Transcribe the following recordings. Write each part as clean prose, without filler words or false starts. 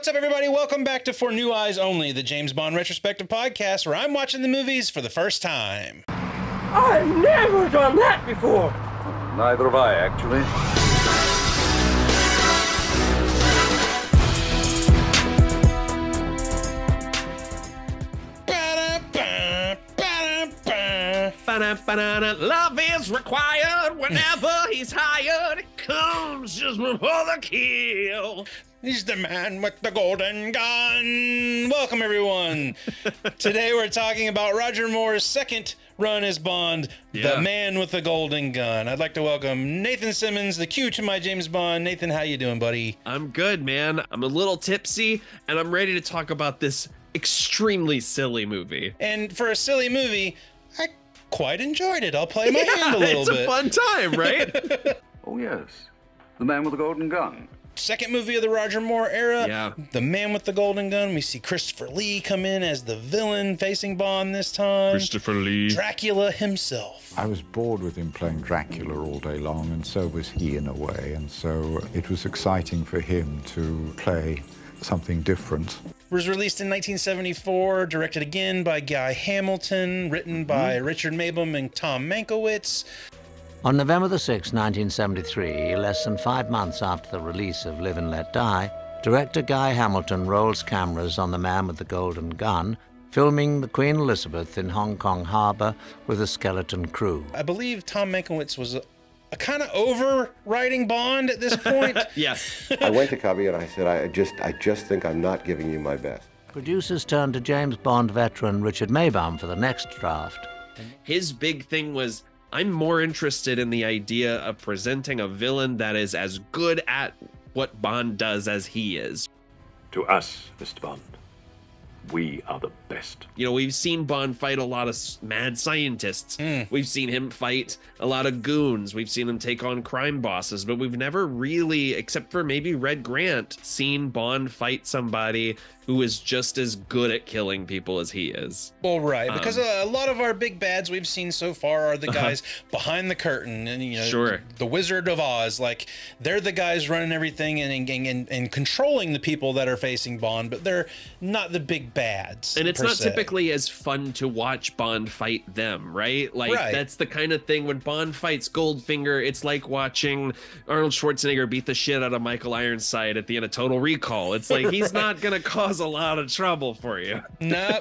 What's up, everybody? Welcome back to For New Eyes Only, the James Bond retrospective podcast where I'm watching the movies for the first time. I've never done that before. Neither have I, actually. Love is required whenever he's hired. It comes just before the kill. He's the man with the golden gun. Welcome, everyone. Today we're talking about Roger Moore's second run as Bond, the man with the golden gun. I'd like to welcome Nathan Simmons, the Q to my James Bond. Nathan, how you doing, buddy? I'm good, man. I'm a little tipsy, and I'm ready to talk about this extremely silly movie. And for a silly movie, I quite enjoyed it. I'll play my hand a little bit. It's a fun time, right? Oh, yes. The man with the golden gun. Second movie of the Roger Moore era. Yeah. The Man with the Golden Gun. We see Christopher Lee come in as the villain facing Bond this time. Christopher Lee. Dracula himself. I was bored with him playing Dracula all day long, and so was he in a way. And so it was exciting for him to play something different. Was released in 1974, directed again by Guy Hamilton, written by Richard Mabum and Tom Mankiewicz. On November the 6th, 1973, less than 5 months after the release of Live and Let Die, director Guy Hamilton rolls cameras on The Man with the Golden Gun, filming the Queen Elizabeth in Hong Kong Harbor with a skeleton crew. I believe Tom Mankiewicz was a kind of overwriting Bond at this point. Yeah. I went to Cubby and I said, I just think I'm not giving you my best. Producers turned to James Bond veteran Richard Mabum for the next draft. His big thing was, I'm more interested in the idea of presenting a villain that is as good at what Bond does as he is. To us, Mr. Bond, we are the best. You know, we've seen Bond fight a lot of mad scientists. We've seen him fight a lot of goons. We've seen him take on crime bosses, but we've never really, except for maybe Red Grant, seen Bond fight somebody who is just as good at killing people as he is. Well, right, because a lot of our big bads we've seen so far are the guys behind the curtain, and you know, the Wizard of Oz. Like, they're the guys running everything and controlling the people that are facing Bond, but they're not the big bads. And it's not typically as fun to watch Bond fight them, right? Like, that's the kind of thing when Bond fights Goldfinger, it's like watching Arnold Schwarzenegger beat the shit out of Michael Ironside at the end of Total Recall. It's like, he's not gonna cause a lot of trouble for you. No.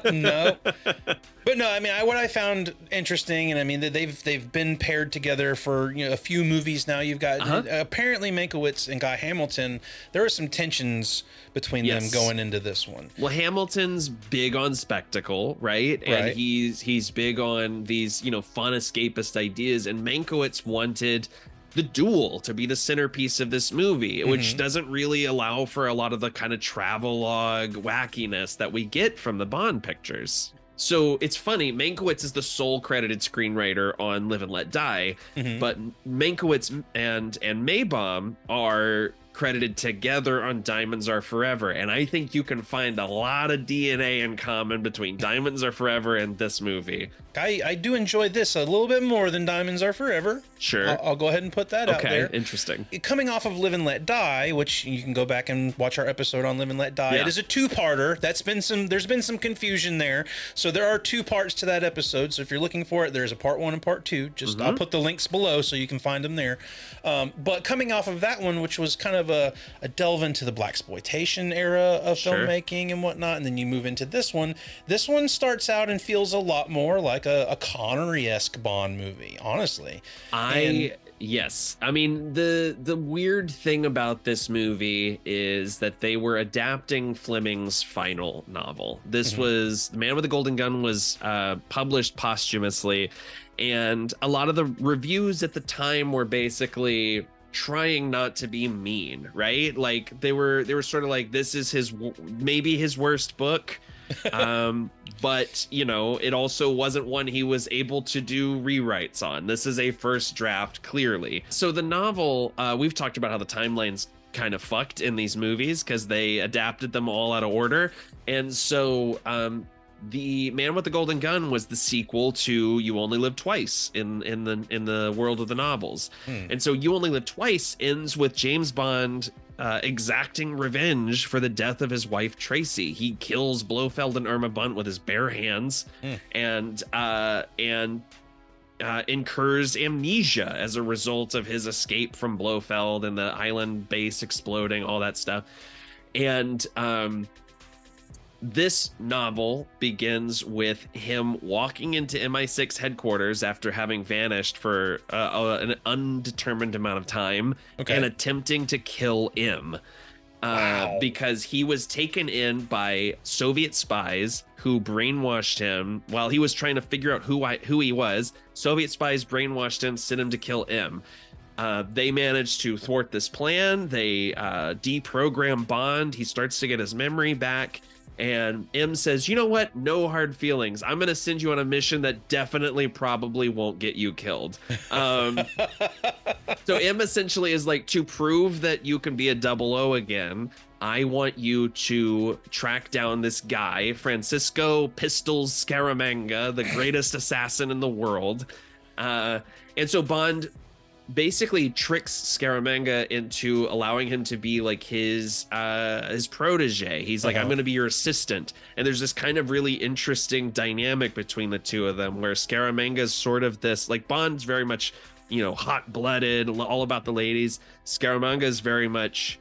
But no, I mean, what I found interesting, and I mean, they've been paired together for a few movies now. You've got apparently Mankiewicz and Guy Hamilton. There are some tensions between them going into this one. Well, Hamilton's big on spectacle, right? And he's big on these, fun escapist ideas. And Mankiewicz wanted the duel to be the centerpiece of this movie, which doesn't really allow for a lot of the kind of travelogue wackiness that we get from the Bond pictures. So it's funny, Mankiewicz is the sole credited screenwriter on Live and Let Die, but Mankiewicz and Mabum are credited together on Diamonds Are Forever, and I think you can find a lot of DNA in common between Diamonds Are Forever and this movie. I do enjoy this a little bit more than Diamonds Are Forever. Sure. I'll go ahead and put that out there. Okay, interesting. Coming off of Live and Let Die, which you can go back and watch our episode on Live and Let Die. It is a two-parter. There's been some confusion there. So there are two parts to that episode. So if you're looking for it, there's a part 1 and part 2. Just I'll put the links below so you can find them there. But coming off of that one, which was kind of a delve into the blaxploitation era of filmmaking and whatnot, and then you move into this one. This one starts out and feels a lot more like a Connery-esque Bond movie, honestly. Yes. I mean, the weird thing about this movie is that they were adapting Fleming's final novel. This was, The Man with the Golden Gun was published posthumously, and a lot of the reviews at the time were basically trying not to be mean, right? Like, they were sort of like, this is maybe his worst book. But it also wasn't one he was able to do rewrites on. This is a first draft, clearly. So the novel, we've talked about how the timeline's kind of fucked in these movies because they adapted them all out of order. And so The Man with the Golden Gun was the sequel to You Only Live Twice in the world of the novels. And so You Only Live Twice ends with James Bond exacting revenge for the death of his wife Tracy. He kills Blofeld and Irma Bunt with his bare hands and incurs amnesia as a result of his escape from Blofeld and the island base exploding, all that stuff. And this novel begins with him walking into MI6 headquarters after having vanished for an undetermined amount of time and attempting to kill M. Because he was taken in by Soviet spies who brainwashed him while he was trying to figure out who he was. Soviet spies brainwashed him, sent him to kill M. They managed to thwart this plan. They deprogram Bond. He starts to get his memory back. And M says, you know what? No hard feelings. I'm going to send you on a mission that definitely probably won't get you killed. So M essentially is like, to prove that you can be a 00 again, I want you to track down this guy, Francisco Pistols Scaramanga, the greatest assassin in the world. And so Bond basically tricks Scaramanga into allowing him to be like his protege. He's like, I'm going to be your assistant. And there's this kind of really interesting dynamic between the two of them where Scaramanga's sort of this, like, Bond's very much, hot-blooded, all about the ladies. Scaramanga's very much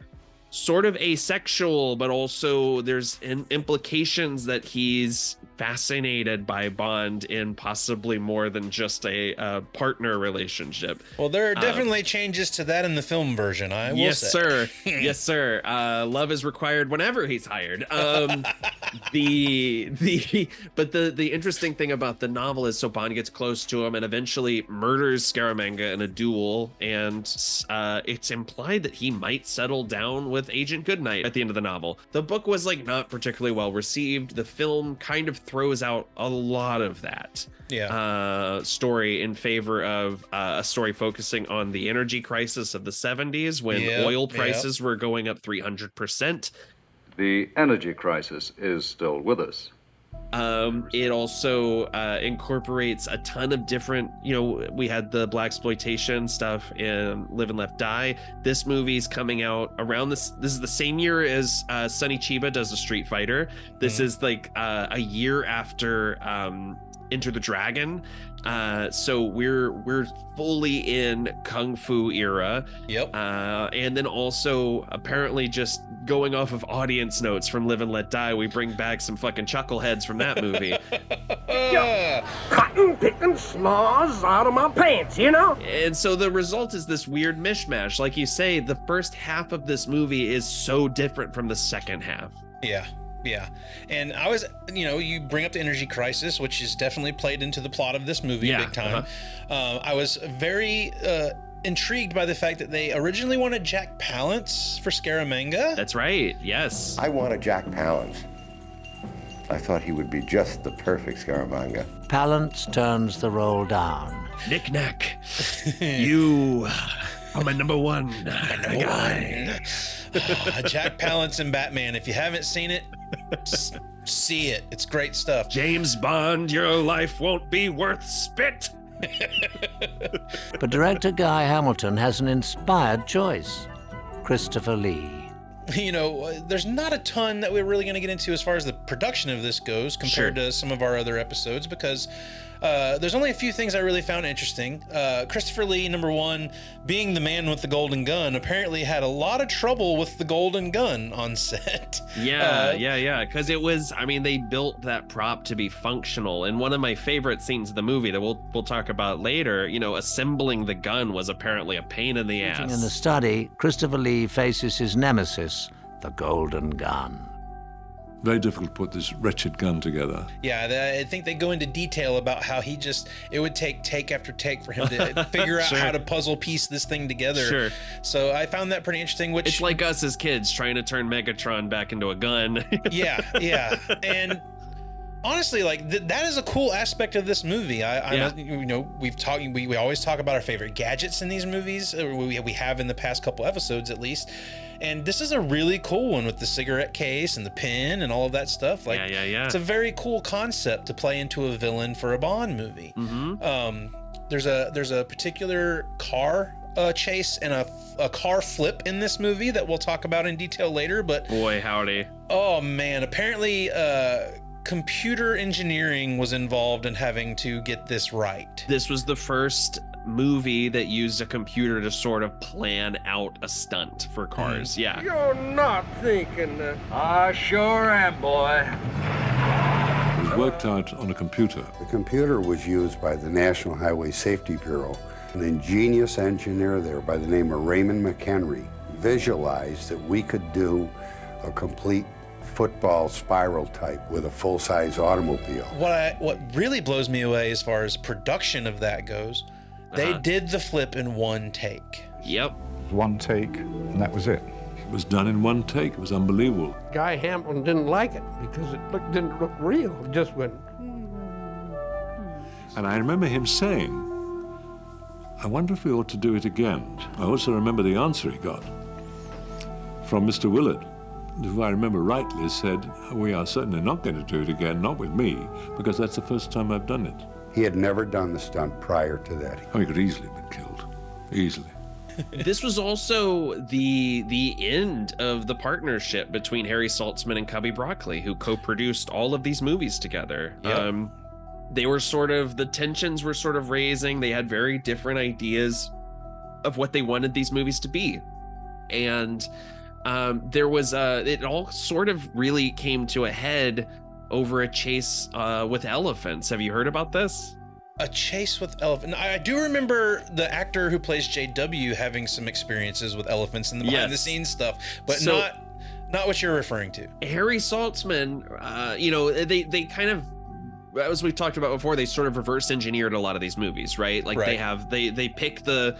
sort of asexual, but also there's implications that he's fascinated by Bond in possibly more than just a partner relationship. Well, there are definitely changes to that in the film version, I will say. Sir. Yes, sir. Love is required whenever he's hired. The interesting thing about the novel is, so Bond gets close to him and eventually murders Scaramanga in a duel, and it's implied that he might settle down with Agent Goodnight at the end of the novel. The book was like not particularly well received. The film kind of throws out a lot of that story in favor of a story focusing on the energy crisis of the 70s when oil prices were going up 300%. The energy crisis is still with us. It also incorporates a ton of different, we had the blaxploitation stuff in Live and Let Die. This movie's coming out around this is the same year as Sonny Chiba does The Street Fighter. This is like a year after Enter the Dragon. So we're fully in Kung Fu era. And then also apparently just going off of audience notes from Live and Let Die, we bring back some fucking chuckleheads from that movie. Cotton picking slaws out of my pants, And so the result is this weird mishmash. Like you say, the first half of this movie is so different from the second half. Yeah. And I was, you bring up the energy crisis, which is definitely played into the plot of this movie big time. I was very intrigued by the fact that they originally wanted Jack Palance for Scaramanga. That's right. Yes. I wanted Jack Palance. I thought he would be just the perfect Scaramanga. Palance turns the role down. Knick-knack. You are my number one guy. Jack Palance in Batman. If you haven't seen it, see it. It's great stuff. James Bond, your life won't be worth spit. But director Guy Hamilton has an inspired choice. Christopher Lee. There's not a ton that we're really going to get into as far as the production of this goes compared to some of our other episodes, because there's only a few things I really found interesting. Christopher Lee, number one, being the man with the golden gun, apparently had a lot of trouble with the golden gun on set. Yeah. Because it was, they built that prop to be functional. And one of my favorite scenes of the movie that we'll talk about later, assembling the gun was apparently a pain in the ass. In the study, Christopher Lee faces his nemesis, the golden gun. Very difficult to put this wretched gun together. Yeah, I think they go into detail about how it would take after take for him to figure out how to puzzle piece this thing together. So I found that pretty interesting. Which, it's like us as kids trying to turn Megatron back into a gun. Yeah. And honestly, like that is a cool aspect of this movie. We always talk about our favorite gadgets in these movies. We have in the past couple episodes at least. And this is a really cool one with the cigarette case and the pen and all of that stuff. Like, yeah. It's a very cool concept to play into a villain for a Bond movie. There's a particular car chase and a car flip in this movie that we'll talk about in detail later. But boy, howdy. Oh man, apparently computer engineering was involved in having to get this right. This was the first movie that used a computer to sort of plan out a stunt for cars. Yeah. You're not thinking that. I sure am, boy. It was worked out on a computer. The computer was used by the National Highway Safety Bureau. An ingenious engineer there by the name of Raymond McHenry visualized that we could do a complete football spiral type with a full-size automobile. What really blows me away as far as production of that goes, they did the flip in one take. Yep. One take, and that was it. It was done in one take. It was unbelievable. Guy Hamilton didn't like it because it didn't look real. It just went. And I remember him saying, I wonder if we ought to do it again. I also remember the answer he got from Mr. Willard, who I remember rightly said, we are certainly not going to do it again, not with me, because that's the first time I've done it. He had never done the stunt prior to that. Oh, he could easily have been killed. Easily. This was also the end of the partnership between Harry Saltzman and Cubby Broccoli, who co-produced all of these movies together. Yep. They were the tensions were sort of raising. They had very different ideas of what they wanted these movies to be. And there was it all sort of really came to a head over a chase with elephants. Have you heard about this? A chase with elephants. I do remember the actor who plays JW having some experiences with elephants in the behind the scenes stuff, but not what you're referring to. Harry Saltzman, they kind of, as we've talked about before, they sort of reverse engineered a lot of these movies, right? Like they pick the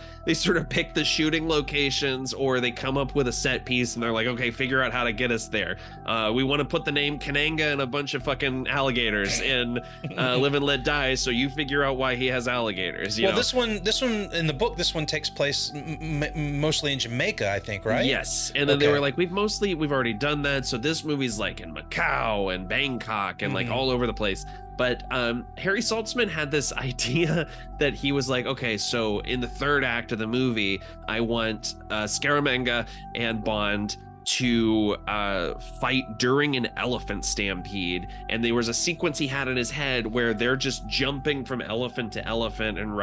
shooting locations, or they come up with a set piece and they're like, okay, figure out how to get us there. We want to put the name Kananga and a bunch of fucking alligators in Live and Let Die, so you figure out why he has alligators. You know? This one in the book, this one takes place mostly in Jamaica, I think, right? Yes. And then they were like, we've already done that, so this movie's like in Macau and Bangkok and like all over the place. But Harry Saltzman had this idea that he was like, okay, so in the third act of the movie, I want Scaramanga and Bond to fight during an elephant stampede. And there was a sequence he had in his head where they're just jumping from elephant to elephant and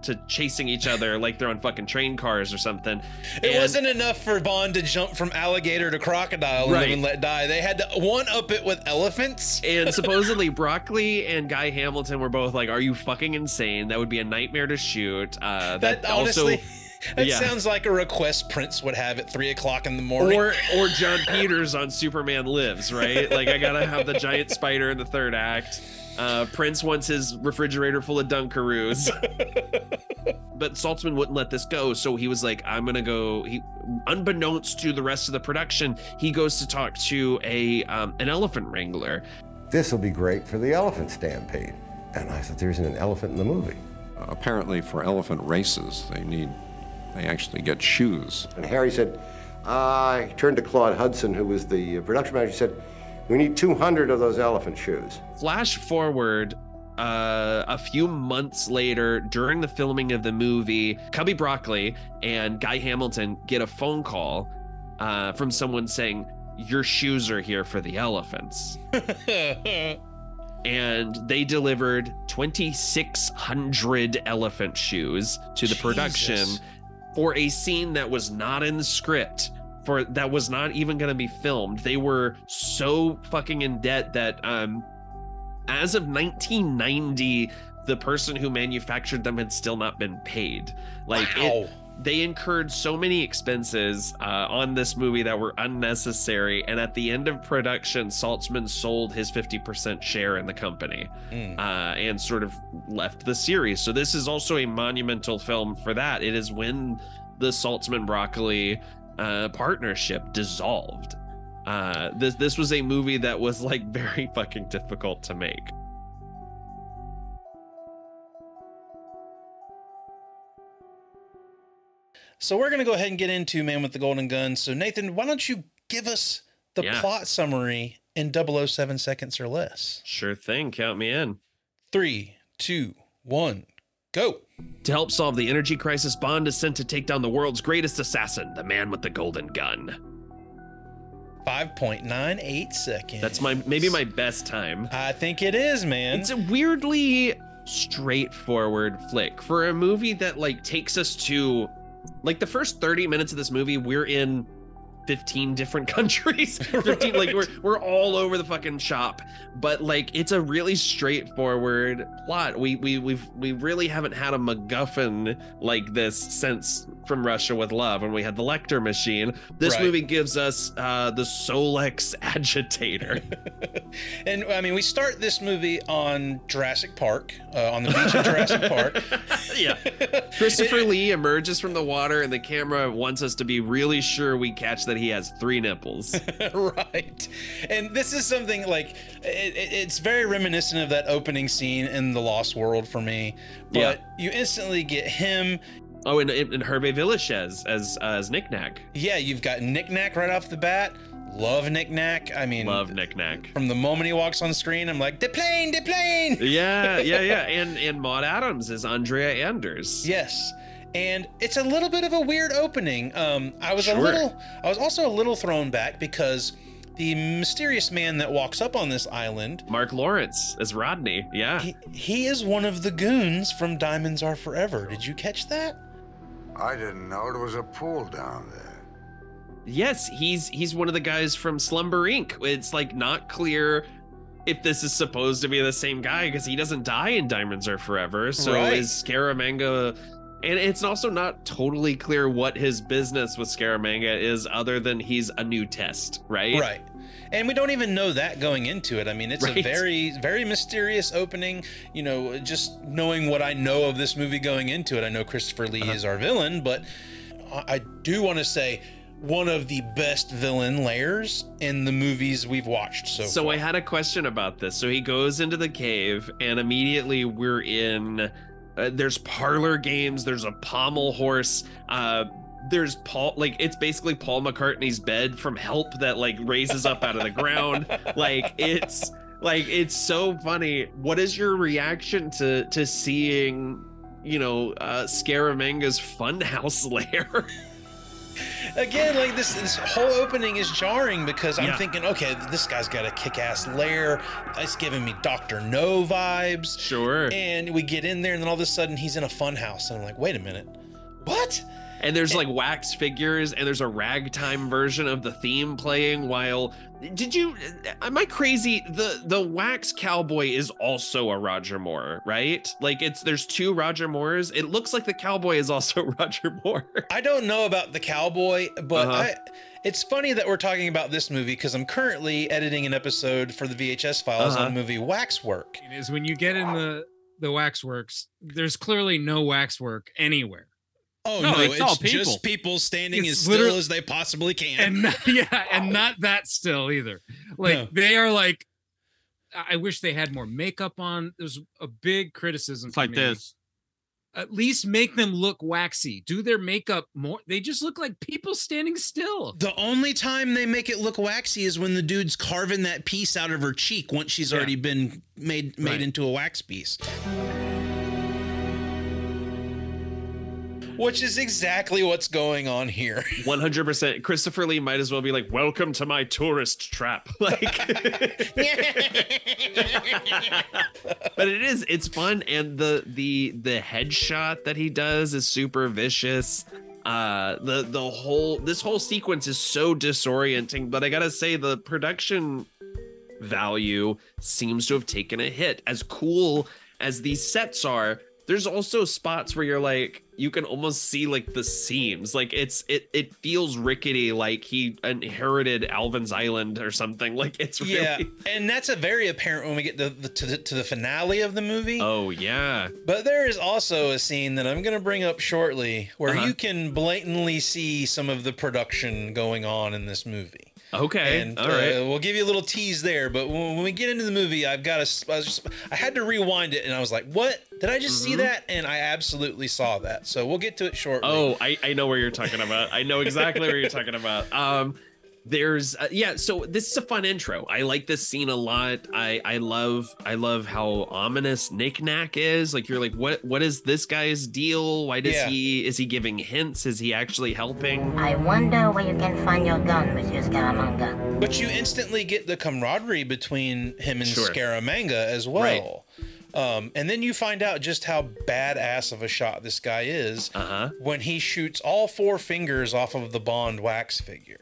to chasing each other like they're on fucking train cars or something. It wasn't enough for Bond to jump from alligator to crocodile and Live and Let Die. They had to one-up it with elephants. And supposedly Broccoli and Guy Hamilton were both like, are you fucking insane? That would be a nightmare to shoot. That honestly... That sounds like a request Prince would have at 3 o'clock in the morning. Or John Peters on Superman Lives, right? Like, I gotta have the giant spider in the third act. Prince wants his refrigerator full of Dunkaroos. But Saltzman wouldn't let this go, so he was like, I'm gonna go. Unbeknownst to the rest of the production, he goes to talk to an elephant wrangler. This will be great for the elephant stampede. And I thought, there isn't an elephant in the movie. Apparently for elephant races, they actually get shoes. And Harry said, he turned to Claude Hudson, who was the production manager, said, we need 200 of those elephant shoes. Flash forward a few months later, during the filming of the movie, Cubby Broccoli and Guy Hamilton get a phone call from someone saying, your shoes are here for the elephants. And they delivered 2,600 elephant shoes to the production for a scene that was not in the script, that was not even going to be filmed. They were so fucking in debt that as of 1990, the person who manufactured them had still not been paid. Like, they incurred so many expenses on this movie that were unnecessary, and at the end of production, Saltzman sold his 50% share in the company and sort of left the series. So this is also a monumental film for that. It is when the Saltzman-Broccoli partnership dissolved. This was a movie that was like very fucking difficult to make. So we're going to go ahead and get into Man with the Golden Gun. So Nathan, why don't you give us the plot summary in 007 seconds or less? Sure thing. Count me in. 3, 2, 1, go. To help solve the energy crisis, Bond is sent to take down the world's greatest assassin, the Man with the Golden Gun. 5.98 seconds. That's maybe my best time. I think it is, man. It's a weirdly straightforward flick for a movie that like takes us to like the first 30 minutes of this movie. We're in 15 different countries. 15, like we're all over the fucking shop, but like it's a really straightforward plot. We really haven't had a MacGuffin like this since From Russia with Love when we had the Lecter machine. This movie gives us the Solex agitator. And I mean, we start this movie on Jurassic Park, on the beach of Jurassic Park. Yeah. Christopher Lee emerges from the water and the camera wants us to be really sure we catch that he has 3 nipples. Right. And this is something like, it's very reminiscent of that opening scene in The Lost World for me. But you instantly get him. Oh, and Hervé Villechaize as Knick-Knack. Yeah, you've got Knick-Knack right off the bat. Love Knick-Knack. I mean, love Knick-Knack. From the moment he walks on screen, I'm like, the plane. Yeah. And Maud Adams is Andrea Anders. Yes. And it's a little bit of a weird opening. I was also a little thrown back because the mysterious man that walks up on this island, Mark Lawrence as Rodney. Yeah. He is one of the goons from Diamonds Are Forever. Did you catch that? I didn't know there was a pool down there. Yes, he's one of the guys from Slumber Inc. It's like not clear if this is supposed to be the same guy because he doesn't die in Diamonds Are Forever. So is Scaramanga. And it's also not totally clear what his business with Scaramanga is other than he's a new test, right? Right. And we don't even know that going into it. I mean, it's a very, very mysterious opening. You know, just knowing what I know of this movie going into it, I know Christopher Lee is our villain, but I do want to say one of the best villain layers in the movies we've watched so far. So I had a question about this. So he goes into the cave and immediately we're in... there's parlor games, there's a pommel horse, there's Paul, like it's basically Paul McCartney's bed from Help that like raises up out of the ground. It's so funny. What is your reaction to seeing, Scaramanga's funhouse lair? Again, like this whole opening is jarring because I'm thinking, okay, this guy's got a kick-ass lair. It's giving me Dr. No vibes. Sure. And we get in there, and then all of a sudden he's in a fun house, and I'm like, wait a minute, what? And there's like wax figures, and there's a ragtime version of the theme playing while... am I crazy? The wax cowboy is also a Roger Moore, right? Like there's 2 Roger Moores. It looks like the cowboy is also Roger Moore. I don't know about the cowboy, but it's funny that we're talking about this movie because I'm currently editing an episode for the VHS Files on the movie Waxwork. Is when you get in the waxworks, there's clearly no waxwork anywhere. Oh no, it's just people standing as still as they possibly can. And not that still either. They are like, I wish they had more makeup on. There's a big criticism. It's like this. At least make them look waxy. Do their makeup more. They just look like people standing still. The only time they make it look waxy is when the dude's carving that piece out of her cheek once she's already been made into a wax piece. Which is exactly what's going on here. 100%. Christopher Lee might as well be like, welcome to my tourist trap. But it's fun. And the headshot that he does is super vicious. This whole sequence is so disorienting, but I gotta say the production value seems to have taken a hit. As cool as these sets are, there's also spots where you're like, you can almost see like the seams. Like it feels rickety, like he inherited Alvin's Island or something. Like it's really... and that's a very apparent when we get to the finale of the movie. Oh yeah. But there is also a scene that I'm gonna bring up shortly where you can blatantly see some of the production going on in this movie. Okay. And all right. we'll give you a little tease there. But when we get into the movie, I had to rewind it, and I was like, what? Did I just see that? And I absolutely saw that. So we'll get to it shortly. Oh, I know where you're talking about. I know exactly where you're talking about. There's so this is a fun intro. I like this scene a lot. I love how ominous Knick-Knack is. Like, you're like, what is this guy's deal? Why is he giving hints? Is he actually helping? I wonder where you can find your gun, Monsieur Scaramanga. But you instantly get the camaraderie between him and Scaramanga as well. Right. And then you find out just how badass of a shot this guy is when he shoots all 4 fingers off of the Bond wax figure.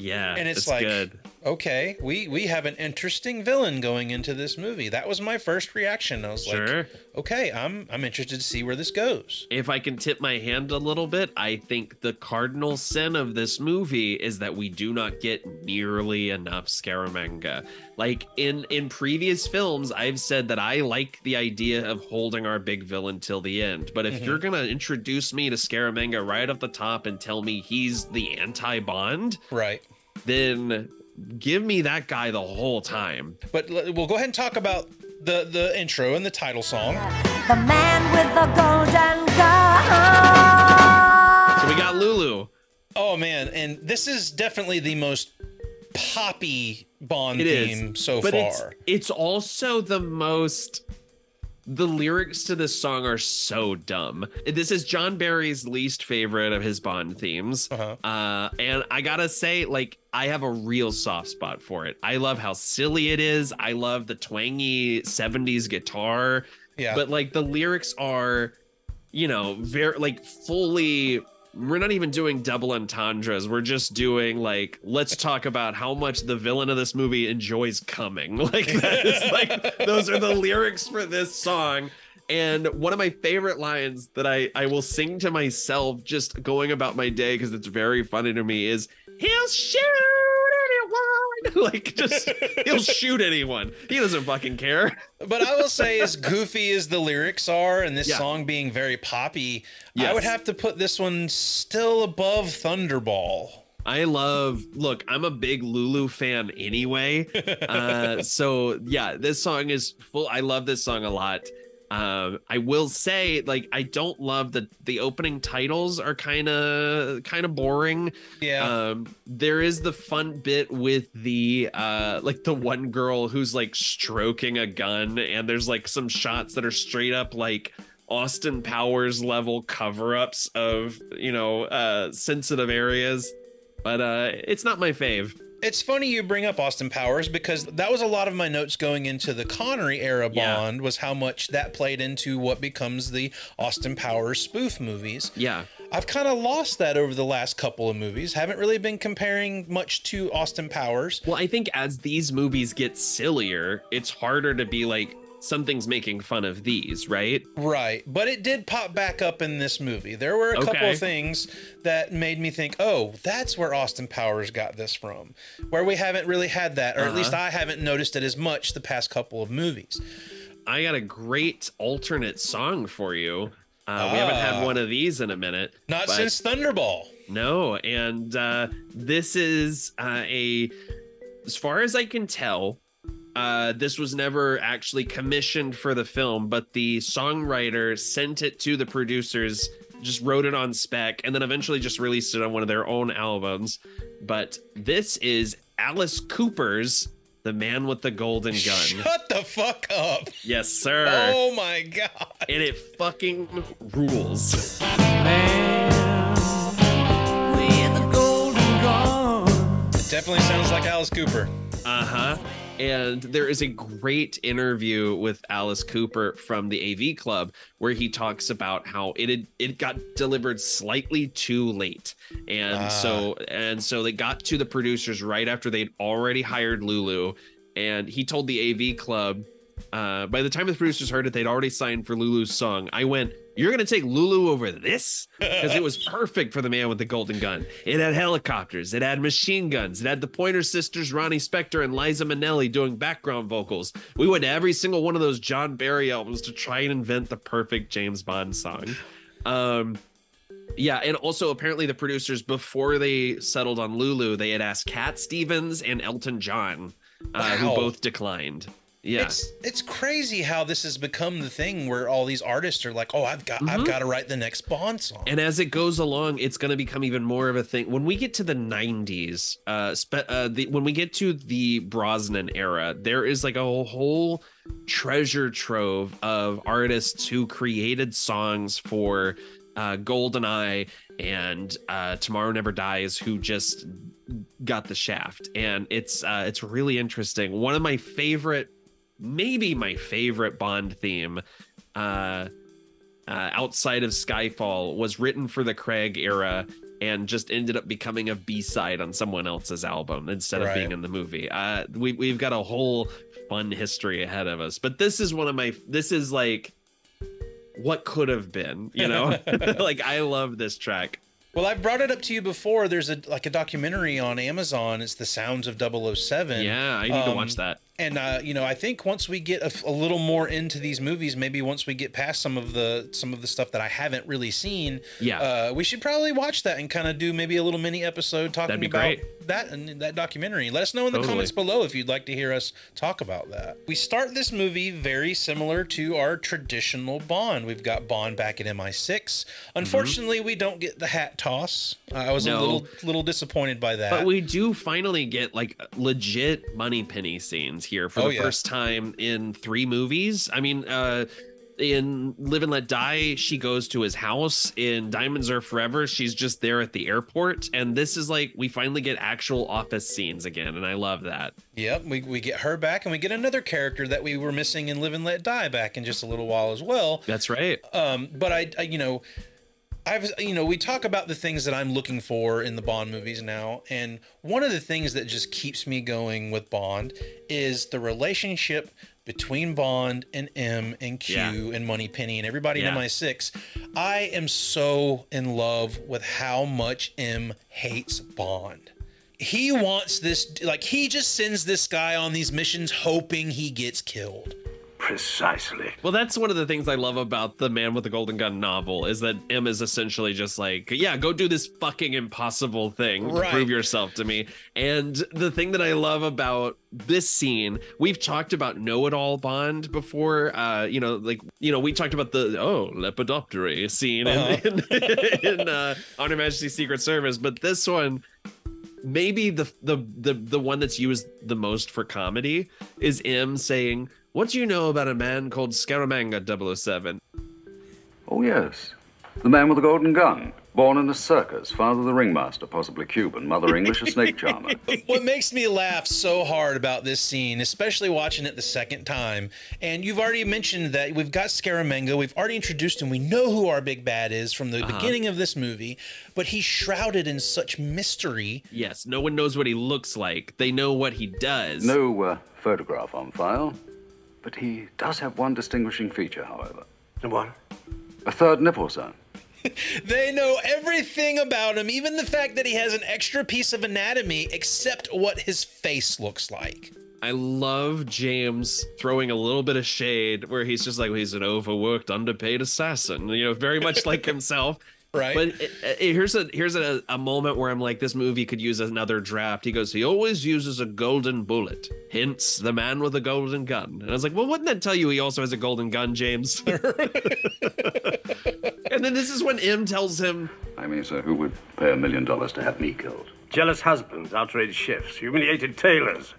Yeah, and it's like, good. Okay, we have an interesting villain going into this movie. That was my first reaction. I was like, okay, I'm interested to see where this goes. If I can tip my hand a little bit, I think the cardinal sin of this movie is that we do not get nearly enough Scaramanga. Like in previous films, I've said that I like the idea of holding our big villain till the end. But if you're gonna introduce me to Scaramanga right off the top and tell me he's the anti-Bond, right, then give me that guy the whole time. But we'll go ahead and talk about the intro and the title song. The man with the golden gun. So we got Lulu. Oh man, and this is definitely the most poppy Bond theme so far. It's also the most... The lyrics to this song are so dumb. This is John Barry's least favorite of his Bond themes. And I gotta say, like, I have a real soft spot for it. I love how silly it is. I love the twangy 70s guitar. Yeah. But like the lyrics are, very like fully... We're not even doing double entendres. We're just doing like, let's talk about how much the villain of this movie enjoys coming. Like that is like, those are the lyrics for this song. And one of my favorite lines that I will sing to myself just going about my day, because it's very funny to me, is he'll shoot anyone. Like, just he'll shoot anyone. He doesn't fucking care. But I will say, as goofy as the lyrics are, and this song being very poppy, I would have to put this one still above Thunderball. Look, I'm a big Lulu fan anyway. So yeah, this song is full. I love this song a lot. I will say, like, I don't love the opening titles are kind of boring. Yeah. There is the fun bit with the like the one girl who's like stroking a gun, and there's like some shots that are straight up like Austin Powers level cover-ups of sensitive areas, but it's not my fave. It's funny you bring up Austin Powers, because that was a lot of my notes going into the Connery era Bond, was how much that played into what becomes the Austin Powers spoof movies. Yeah. I've kind of lost that over the last couple of movies. Haven't really been comparing much to Austin Powers. Well, I think as these movies get sillier, it's harder to be like, something's making fun of these, right? Right. But it did pop back up in this movie. There were a couple of things that made me think, oh, that's where Austin Powers got this from, where we haven't really had that, or at least I haven't noticed it as much the past couple of movies. I got a great alternate song for you. We haven't had one of these in a minute. Not since Thunderball. No. And this is as far as I can tell, this was never actually commissioned for the film, but the songwriter sent it to the producers, just wrote it on spec, and then eventually just released it on one of their own albums. But this is Alice Cooper's The Man with the Golden Gun. Shut the fuck up. Yes, sir. Oh my God. And it fucking rules. Man with the golden gun. It definitely sounds like Alice Cooper. Uh-huh. And there is a great interview with Alice Cooper from the AV Club where he talks about how it got delivered slightly too late. And so they got to the producers right after they'd already hired Lulu. And he told the AV Club, by the time the producers heard it, they'd already signed for Lulu's song. I went, you're going to take Lulu over this? Because it was perfect for The Man with the Golden Gun. It had helicopters. It had machine guns. It had the Pointer Sisters, Ronnie Spector, and Liza Minnelli doing background vocals. We went to every single one of those John Barry albums to try and invent the perfect James Bond song. Yeah, and also apparently the producers, before they settled on Lulu, they had asked Cat Stevens and Elton John, who both declined. Yeah, it's crazy how this has become the thing where all these artists are like, oh, I've got to write the next Bond song. And as it goes along, it's going to become even more of a thing. When we get to the 90s, when we get to the Brosnan era, there is like a whole treasure trove of artists who created songs for GoldenEye and Tomorrow Never Dies, who just got the shaft. And it's really interesting. One of my favorite, maybe my favorite Bond theme outside of Skyfall was written for the Craig era and just ended up becoming a B-side on someone else's album instead of being in the movie. We've got a whole fun history ahead of us, but this is like what could have been, you know? Like, I love this track. Well, I've brought it up to you before. There's a documentary on Amazon. It's The Sounds of 007. Yeah, I need to watch that. And I think once we get a little more into these movies, maybe once we get past some of the stuff that I haven't really seen, we should probably watch that and kind of do maybe a little mini episode talking about that and that documentary. Let us know in the comments below if you'd like to hear us talk about that. We start this movie very similar to our traditional Bond. We've got Bond back at MI6. Unfortunately, we don't get the hat toss. I was a little disappointed by that. But we do finally get like legit Moneypenny scenes here for the first time in 3 movies. I mean, in Live and Let Die, she goes to his house. In Diamonds Are Forever, she's just there at the airport. And this is like, we finally get actual office scenes again, and I love that. Yep, we get her back, and we get another character that we were missing in Live and Let Die back in just a little while as well. That's right. But we talk about the things that I'm looking for in the Bond movies now, and one of the things that just keeps me going with Bond is the relationship between Bond and M and Q and Moneypenny and everybody in MI6. I am so in love with how much M hates Bond. He wants this, like, he just sends this guy on these missions hoping he gets killed. Precisely. Well, that's one of the things I love about the Man with the Golden Gun novel, is that M is essentially just like, yeah, go do this fucking impossible thing to prove yourself to me. And the thing that I love about this scene, we've talked about Know-It-All Bond before. We talked about the Lepidoptery scene in On Her Majesty's Secret Service, but this one, maybe the one that's used the most for comedy is M saying, "What do you know about a man called Scaramanga 007? Oh, yes. The man with the golden gun. Born in a circus. Father the ringmaster, possibly Cuban. Mother English, a snake charmer." What makes me laugh so hard about this scene, especially watching it the second time, and you've already mentioned that we've got Scaramanga, we've already introduced him, we know who our big bad is from the beginning of this movie, but he's shrouded in such mystery. Yes, no one knows what he looks like. They know what he does. No photograph on file. But he does have one distinguishing feature, however. And what? A third nipple zone. They know everything about him, even the fact that he has an extra piece of anatomy except what his face looks like. I love James throwing a little bit of shade where he's just like, well, he's an overworked, underpaid assassin, very much like himself. Right. But here's a moment where I'm like, this movie could use another draft. He goes, he always uses a golden bullet, hence the man with a golden gun. And I was like, well, wouldn't that tell you he also has a golden gun, James? And then this is when M tells him, I mean, sir, who would pay $1 million to have me killed? Jealous husbands, outraged chefs, humiliated tailors.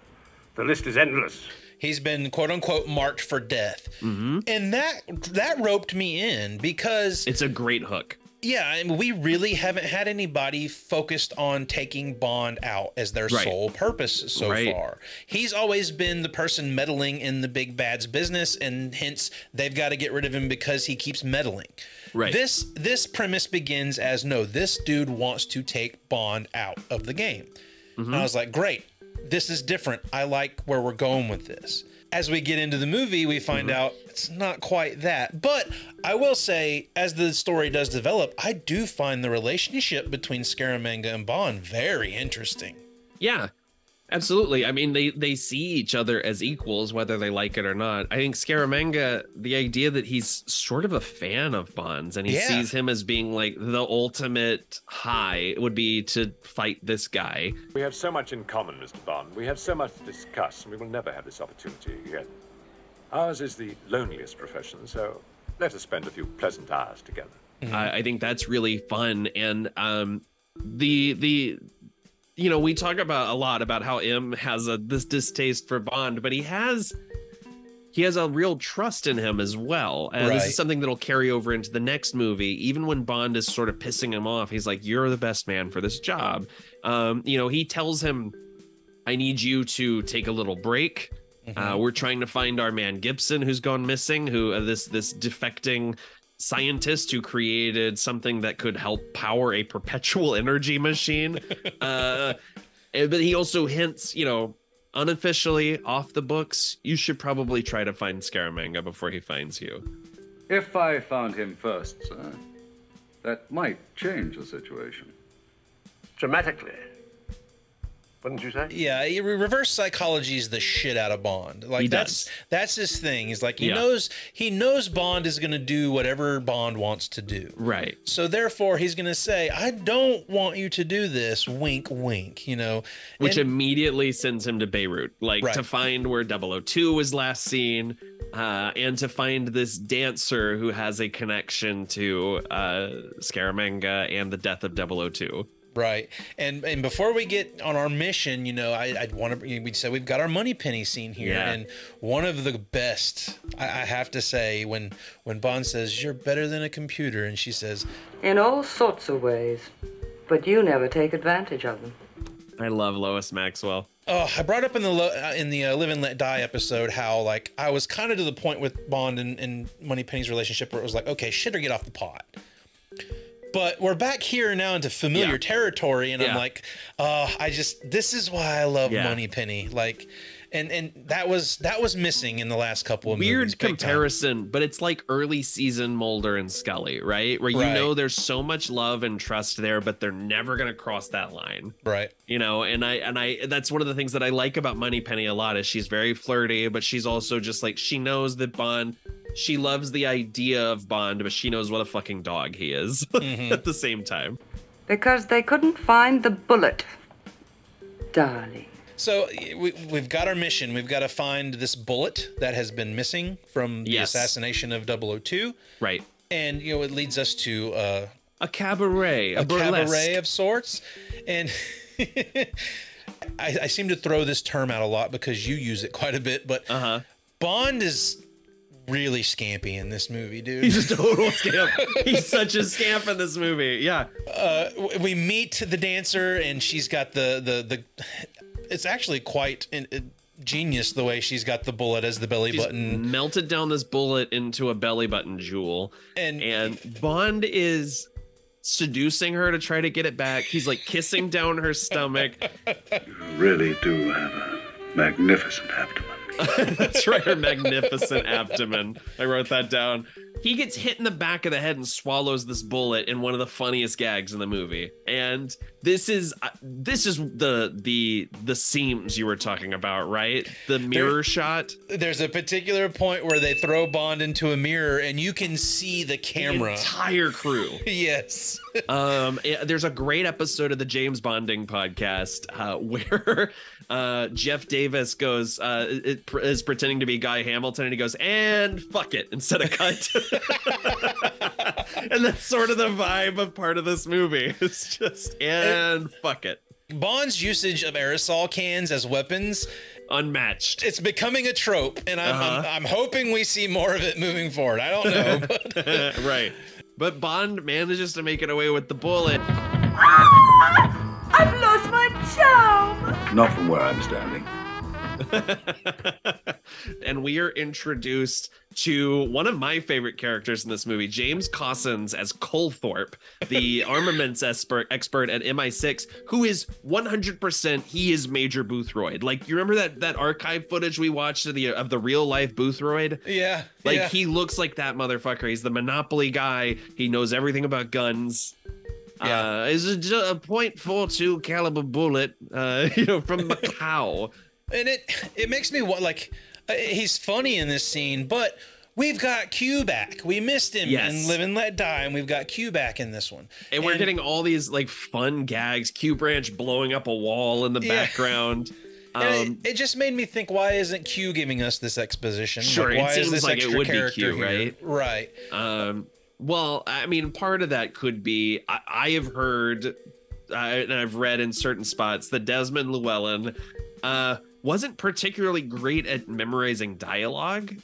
The list is endless. He's been, quote unquote, marked for death. And that roped me in because it's a great hook. Yeah, I mean, we really haven't had anybody focused on taking Bond out as their sole purpose so far. He's always been the person meddling in the big bad's business, and hence they've got to get rid of him because he keeps meddling. Right. This premise begins as, no, this dude wants to take Bond out of the game. And I was like, great, this is different. I like where we're going with this. As we get into the movie, we find out it's not quite that. But I will say, as the story does develop, I do find the relationship between Scaramanga and Bond very interesting. Yeah. Absolutely. I mean, they see each other as equals, whether they like it or not. I think Scaramanga, the idea that he's sort of a fan of Bond's and he sees him as being like the ultimate high would be to fight this guy. We have so much in common, Mr. Bond. We have so much to discuss, and we will never have this opportunity again. Ours is the loneliest profession, so let us spend a few pleasant hours together. I think that's really fun. And you know, we talk about a lot about how M has this distaste for Bond, but he has a real trust in him as well. And this is something that'll carry over into the next movie. Even when Bond is sort of pissing him off, he's like, you're the best man for this job. You know, he tells him, I need you to take a little break. We're trying to find our man Gibson, who's gone missing, who this defecting scientist who created something that could help power a perpetual energy machine. But he also hints, you know, unofficially off the books, you should probably try to find Scaramanga before he finds you. If I found him first, sir, that might change the situation. Dramatically. Wouldn't you say? Yeah, reverse psychology is the shit out of Bond. Like that's his thing. He's like he knows Bond is going to do whatever Bond wants to do. Right. So therefore he's going to say, "I don't want you to do this." Wink, wink. You know, which immediately sends him to Beirut, like to find where 002 was last seen, and to find this dancer who has a connection to Scaramanga and the death of 002. Right. And before we get on our mission, you know, I'd want to, we said we've got our Moneypenny scene here. Yeah. And one of the best, I have to say, when Bond says, "You're better than a computer," and she says, "In all sorts of ways, but you never take advantage of them." I love Lois Maxwell. Oh, I brought up in the Live and Let Die episode how, like, I was kind of to the point with Bond and Moneypenny's relationship where it was like, okay, shit or get off the pot. But we're back here now into familiar territory, and I'm like, this is why I love Moneypenny. Like, and that was missing in the last couple of movies. Weird comparison, but it's like early season Mulder and Scully, right? Where you know there's so much love and trust there, but they're never gonna cross that line. Right. You know, and I that's one of the things that I like about Moneypenny a lot is she's very flirty, but she's also just like, she knows that Bond, she loves the idea of Bond, but she knows what a fucking dog he is at the same time. Because they couldn't find the bullet, darling. So we've got our mission. We've got to find this bullet that has been missing from the assassination of 002. Right. And, you know, it leads us to a cabaret, a cabaret of sorts. And I seem to throw this term out a lot because you use it quite a bit, but Bond is really scampy in this movie, dude. He's a total scamp. He's such a scamp in this movie. Yeah. We meet the dancer, and she's got the it's actually quite genius the way she's got the bullet as the belly button. Melted down this bullet into a belly button jewel. And Bond is seducing her to try to get it back. He's like kissing down her stomach. You really do have a magnificent abdomen. That's right, her magnificent abdomen. I wrote that down. He gets hit in the back of the head and swallows this bullet in one of the funniest gags in the movie. And this is the seams you were talking about, right? The mirror shot. There's a particular point where they throw Bond into a mirror and you can see the camera. The entire crew. Yes. There's a great episode of the James Bonding podcast where Jeff Davis goes is pretending to be Guy Hamilton, and he goes, "And fuck it," instead of cut. And that's sort of the vibe of part of this movie. It's just and fuck it. Bond's usage of aerosol cans as weapons, unmatched. It's becoming a trope, and I'm hoping we see more of it moving forward. I don't know, but right. But Bond manages to make it away with the bullet. I've lost my charm. Not from where I'm standing. And we are introduced to one of my favorite characters in this movie, James Cossins as Colthorpe, the armaments expert at MI6, who is 100%, he is Major Boothroyd. Like, you remember that archive footage we watched of the real life Boothroyd? Yeah. Like, yeah. he looks like that motherfucker. He's the Monopoly guy. He knows everything about guns. Is a .42 caliber bullet, from Macau. And it makes me want, like, he's funny in this scene, but we've got Q back. We missed him in Live and Let Die, and we've got Q back in this one. And we're getting all these like fun gags. Q Branch blowing up a wall in the background. It just made me think, why isn't Q giving us this exposition? Sure, why it seems is this like extra it would be character Q, here? right? Right. Well, I mean, part of that could be I have heard and I've read in certain spots that Desmond Llewellyn wasn't particularly great at memorizing dialogue.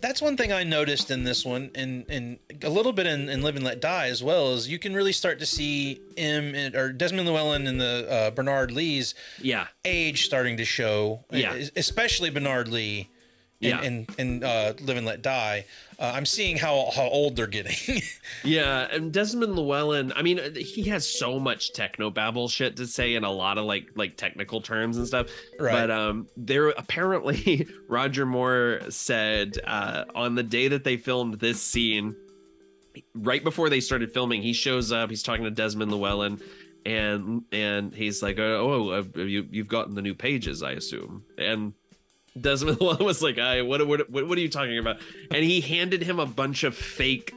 That's one thing I noticed in this one, and a little bit in Live and Let Die as well, is you can really start to see him or Desmond Llewellyn and the Bernard Lee's age starting to show. Especially Bernard Lee in Live and Let Die. I'm seeing how old they're getting. And Desmond Llewellyn, I mean, he has so much technobabble shit to say in a lot of like technical terms and stuff. Right. But there apparently Roger Moore said on the day that they filmed this scene, right before they started filming, he shows up, he's talking to Desmond Llewellyn, and he's like, you've gotten the new pages, I assume. And Desmond Llewellyn was like, what are you talking about? And he handed him a bunch of fake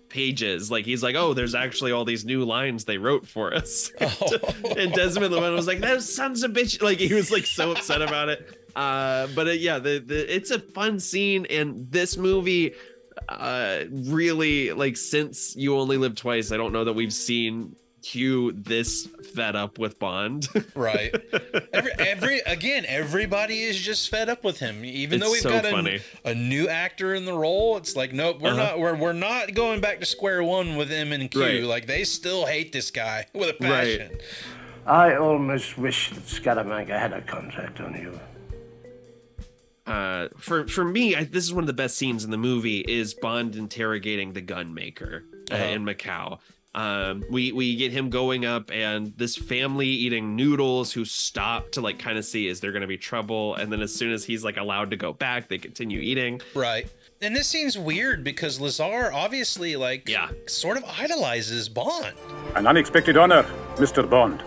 pages. Like, he's like, there's actually all these new lines they wrote for us. And Desmond Llewellyn was like, those sons of bitch. Like, he was like so upset about it. But it's a fun scene. And this movie really, like, since You Only Live Twice, I don't know that we've seen Q this fed up with Bond. Right. Everybody is just fed up with him. Even though we've got a new actor in the role, it's like, nope, we're not going back to square one with him and Q. Right. Like, they still hate this guy with a passion. Right. I almost wish that Scaramanga had a contract on you. For me, this is one of the best scenes in the movie, is Bond interrogating the gun maker in Macau. We get him going up, and this family eating noodles who stop to like kind of see, is there going to be trouble? And then as soon as he's like allowed to go back, they continue eating. Right. And this seems weird because Lazar obviously sort of idolizes Bond. An unexpected honor, Mr. Bond.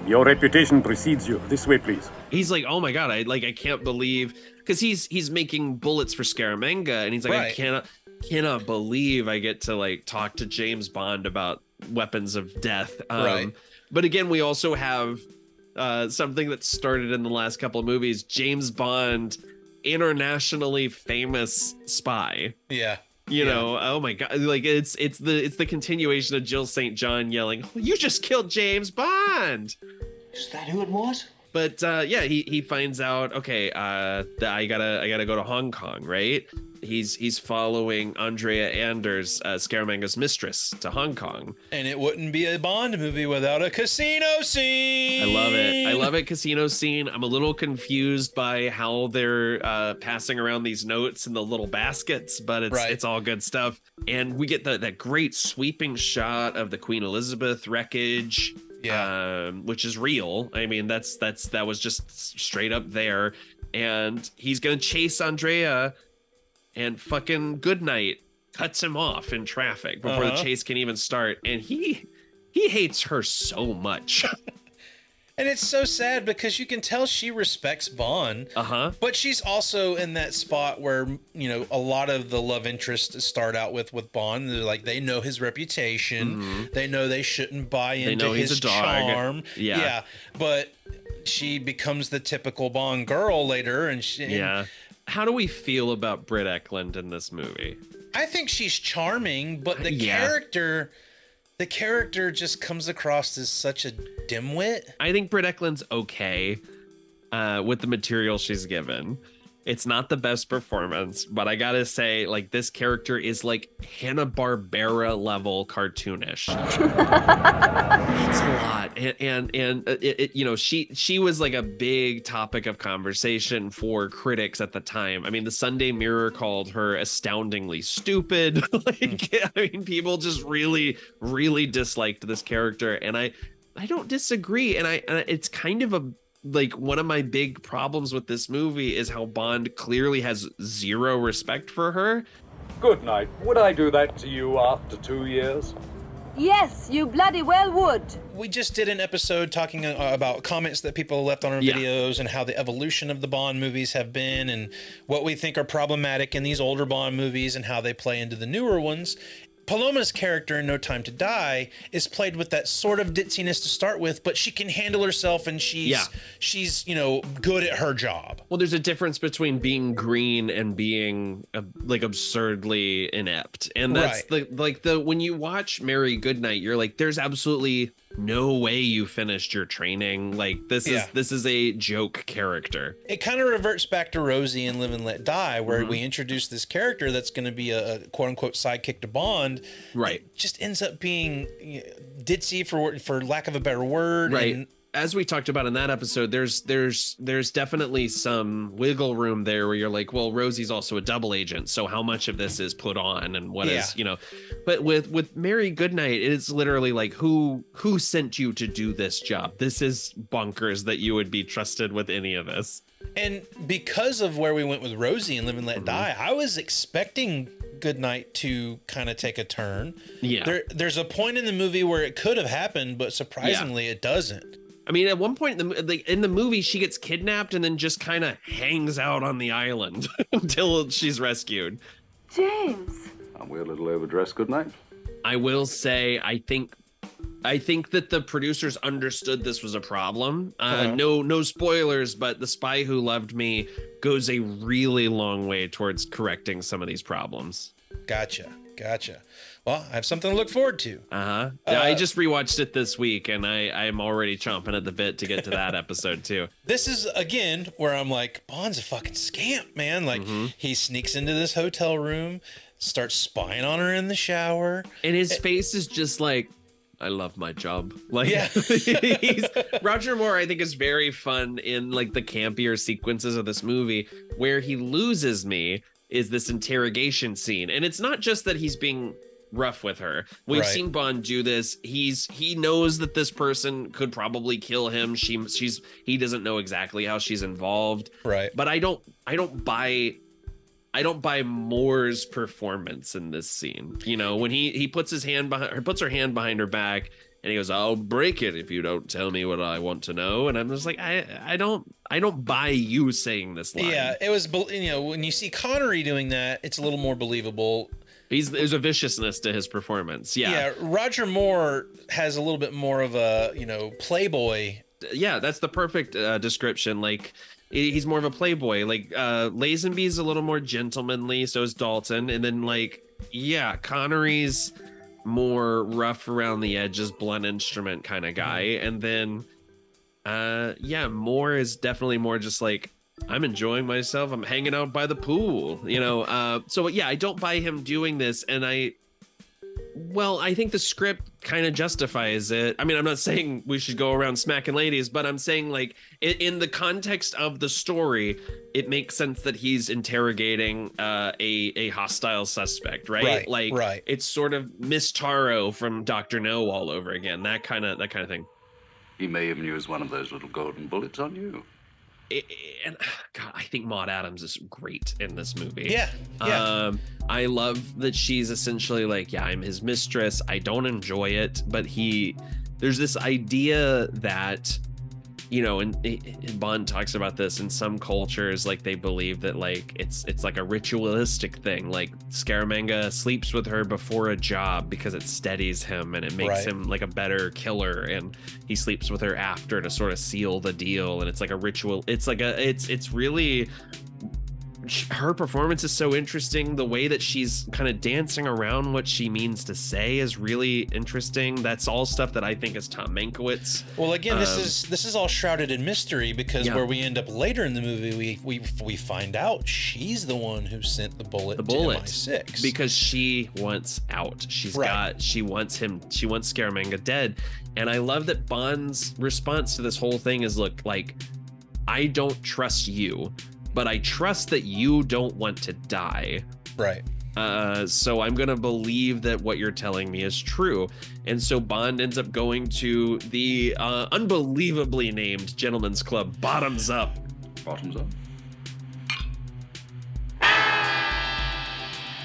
Your reputation precedes you. This way, please. He's like, oh my God, I can't believe, because he's making bullets for Scaramanga, and he's like, I cannot believe I get to like talk to James Bond about weapons of death. But again, we also have something that started in the last couple of movies, James Bond, internationally famous spy. You know, oh my God, like it's the continuation of Jill St. John yelling, you just killed James Bond. Is that who it was? But he finds out, okay, that I gotta go to Hong Kong, right? He's following Andrea Anders, Scaramanga's mistress, to Hong Kong. And it wouldn't be a Bond movie without a casino scene. I love it. Casino scene. I'm a little confused by how they're passing around these notes in the little baskets, but it's all good stuff. And we get that great sweeping shot of the Queen Elizabeth wreckage. Which is real. I mean, that was just straight up there. And he's gonna chase Andrea, and fucking Goodnight cuts him off in traffic before the chase can even start. And he hates her so much. And it's so sad because you can tell she respects Bond, but she's also in that spot where, you know, a lot of the love interests start out with Bond. They're like, they know his reputation. They know they shouldn't buy into his charm. Yeah. But she becomes the typical Bond girl later. And how do we feel about Britt Eklund in this movie? I think she's charming, but the character just comes across as such a dimwit. I think Britt Eklund's okay with the material she's given. It's not the best performance, but I gotta say, like, this character is like Hanna-Barbera level cartoonish. It's a lot, and it you know, she was like a big topic of conversation for critics at the time. I mean, the Sunday Mirror called her astoundingly stupid. Like, I mean, people just really disliked this character, and I don't disagree. And it's kind of like one of my big problems with this movie is how Bond clearly has zero respect for her. Good night. Would I do that to you after 2 years? Yes, you bloody well would. We just did an episode talking about comments that people left on our videos and how the evolution of the Bond movies have been and what we think are problematic in these older Bond movies and how they play into the newer ones. Paloma's character in No Time to Die is played with that sort of ditziness to start with, but she can handle herself and she's you know, good at her job. Well, there's a difference between being green and being like absurdly inept. And that's when you watch Mary Goodnight, you're like, there's absolutely no way you finished your training. Like this is a joke character. It kind of reverts back to Rosie in Live and Let Die, where we introduce this character that's going to be a quote unquote sidekick to Bond. Right. It just ends up being ditzy for lack of a better word. Right. And as we talked about in that episode, there's definitely some wiggle room there where you're like, well, Rosie's also a double agent, so how much of this is put on and what is, you know? But with Mary Goodnight, it's literally like, who sent you to do this job? This is bonkers that you would be trusted with any of this. And because of where we went with Rosie and Live and Let Die, I was expecting Goodnight to kind of take a turn. Yeah. There's a point in the movie where it could have happened, but surprisingly it doesn't. I mean, at one point in the movie, she gets kidnapped and then just kind of hangs out on the island until she's rescued. James. Aren't we a little overdressed, Goodnight? I will say, I think that the producers understood this was a problem. No spoilers, but The Spy Who Loved Me goes a really long way towards correcting some of these problems. Gotcha. Well, I have something to look forward to. I just rewatched it this week, and I'm already chomping at the bit to get to that episode too. This is again where I'm like, Bond's a fucking scamp, man. Like he sneaks into this hotel room, starts spying on her in the shower, and his face is just like, I love my job. Like, Roger Moore, I think, is very fun in like the campier sequences of this movie. Where he loses me is this interrogation scene, and it's not just that he's being rough with her. We've seen Bond do this. He knows that this person could probably kill him. He doesn't know exactly how she's involved. Right. But I don't buy Moore's performance in this scene. You know, when he puts her hand behind her back and he goes, "I'll break it if you don't tell me what I want to know." And I'm just like, I don't buy you saying this line. Yeah, it was, you know, when you see Connery doing that, it's a little more believable. There's a viciousness to his performance. Yeah. Roger Moore has a little bit more of a, you know, playboy. Yeah, that's the perfect description. Like, he's more of a playboy. Like, Lazenby's a little more gentlemanly, so is Dalton. And then, like, Connery's more rough around the edges, blunt instrument kind of guy. And then, Moore is definitely more just like, I'm enjoying myself. I'm hanging out by the pool, you know? I don't buy him doing this. And I think the script kind of justifies it. I mean, I'm not saying we should go around smacking ladies, but I'm saying, like, in the context of the story, it makes sense that he's interrogating a hostile suspect, right? It's sort of Miss Taro from Dr. No all over again. That kind of thing. He may even use one of those little golden bullets on you. And God, I think Maud Adams is great in this movie. Yeah. I love that she's essentially like, I'm his mistress. I don't enjoy it, but there's this idea that, you know, and Bond talks about this in some cultures, like they believe that like it's like a ritualistic thing. Like Scaramanga sleeps with her before a job because it steadies him and it makes him like a better killer, and he sleeps with her after to sort of seal the deal. And it's like a ritual. It's like it's really, her performance is so interesting. The way that she's kind of dancing around what she means to say is really interesting. That's all stuff that I think is Tom Mankiewicz. Well, again, this is all shrouded in mystery because where we end up later in the movie, we find out she's the one who sent the bullet to MI6 because she wants out. She wants Scaramanga dead. And I love that Bond's response to this whole thing is, look, like, I don't trust you, but I trust that you don't want to die. Right. So I'm going to believe that what you're telling me is true. And so Bond ends up going to the unbelievably named gentleman's club, Bottoms Up. Bottoms Up?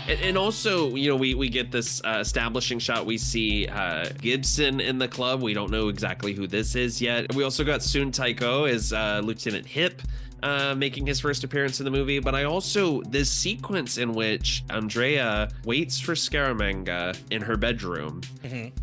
And also, you know, we get this establishing shot. We see Gibson in the club. We don't know exactly who this is yet. We also got Soon Taiko as Lieutenant Hip making his first appearance in the movie. But I also, this sequence in which Andrea waits for Scaramanga in her bedroom,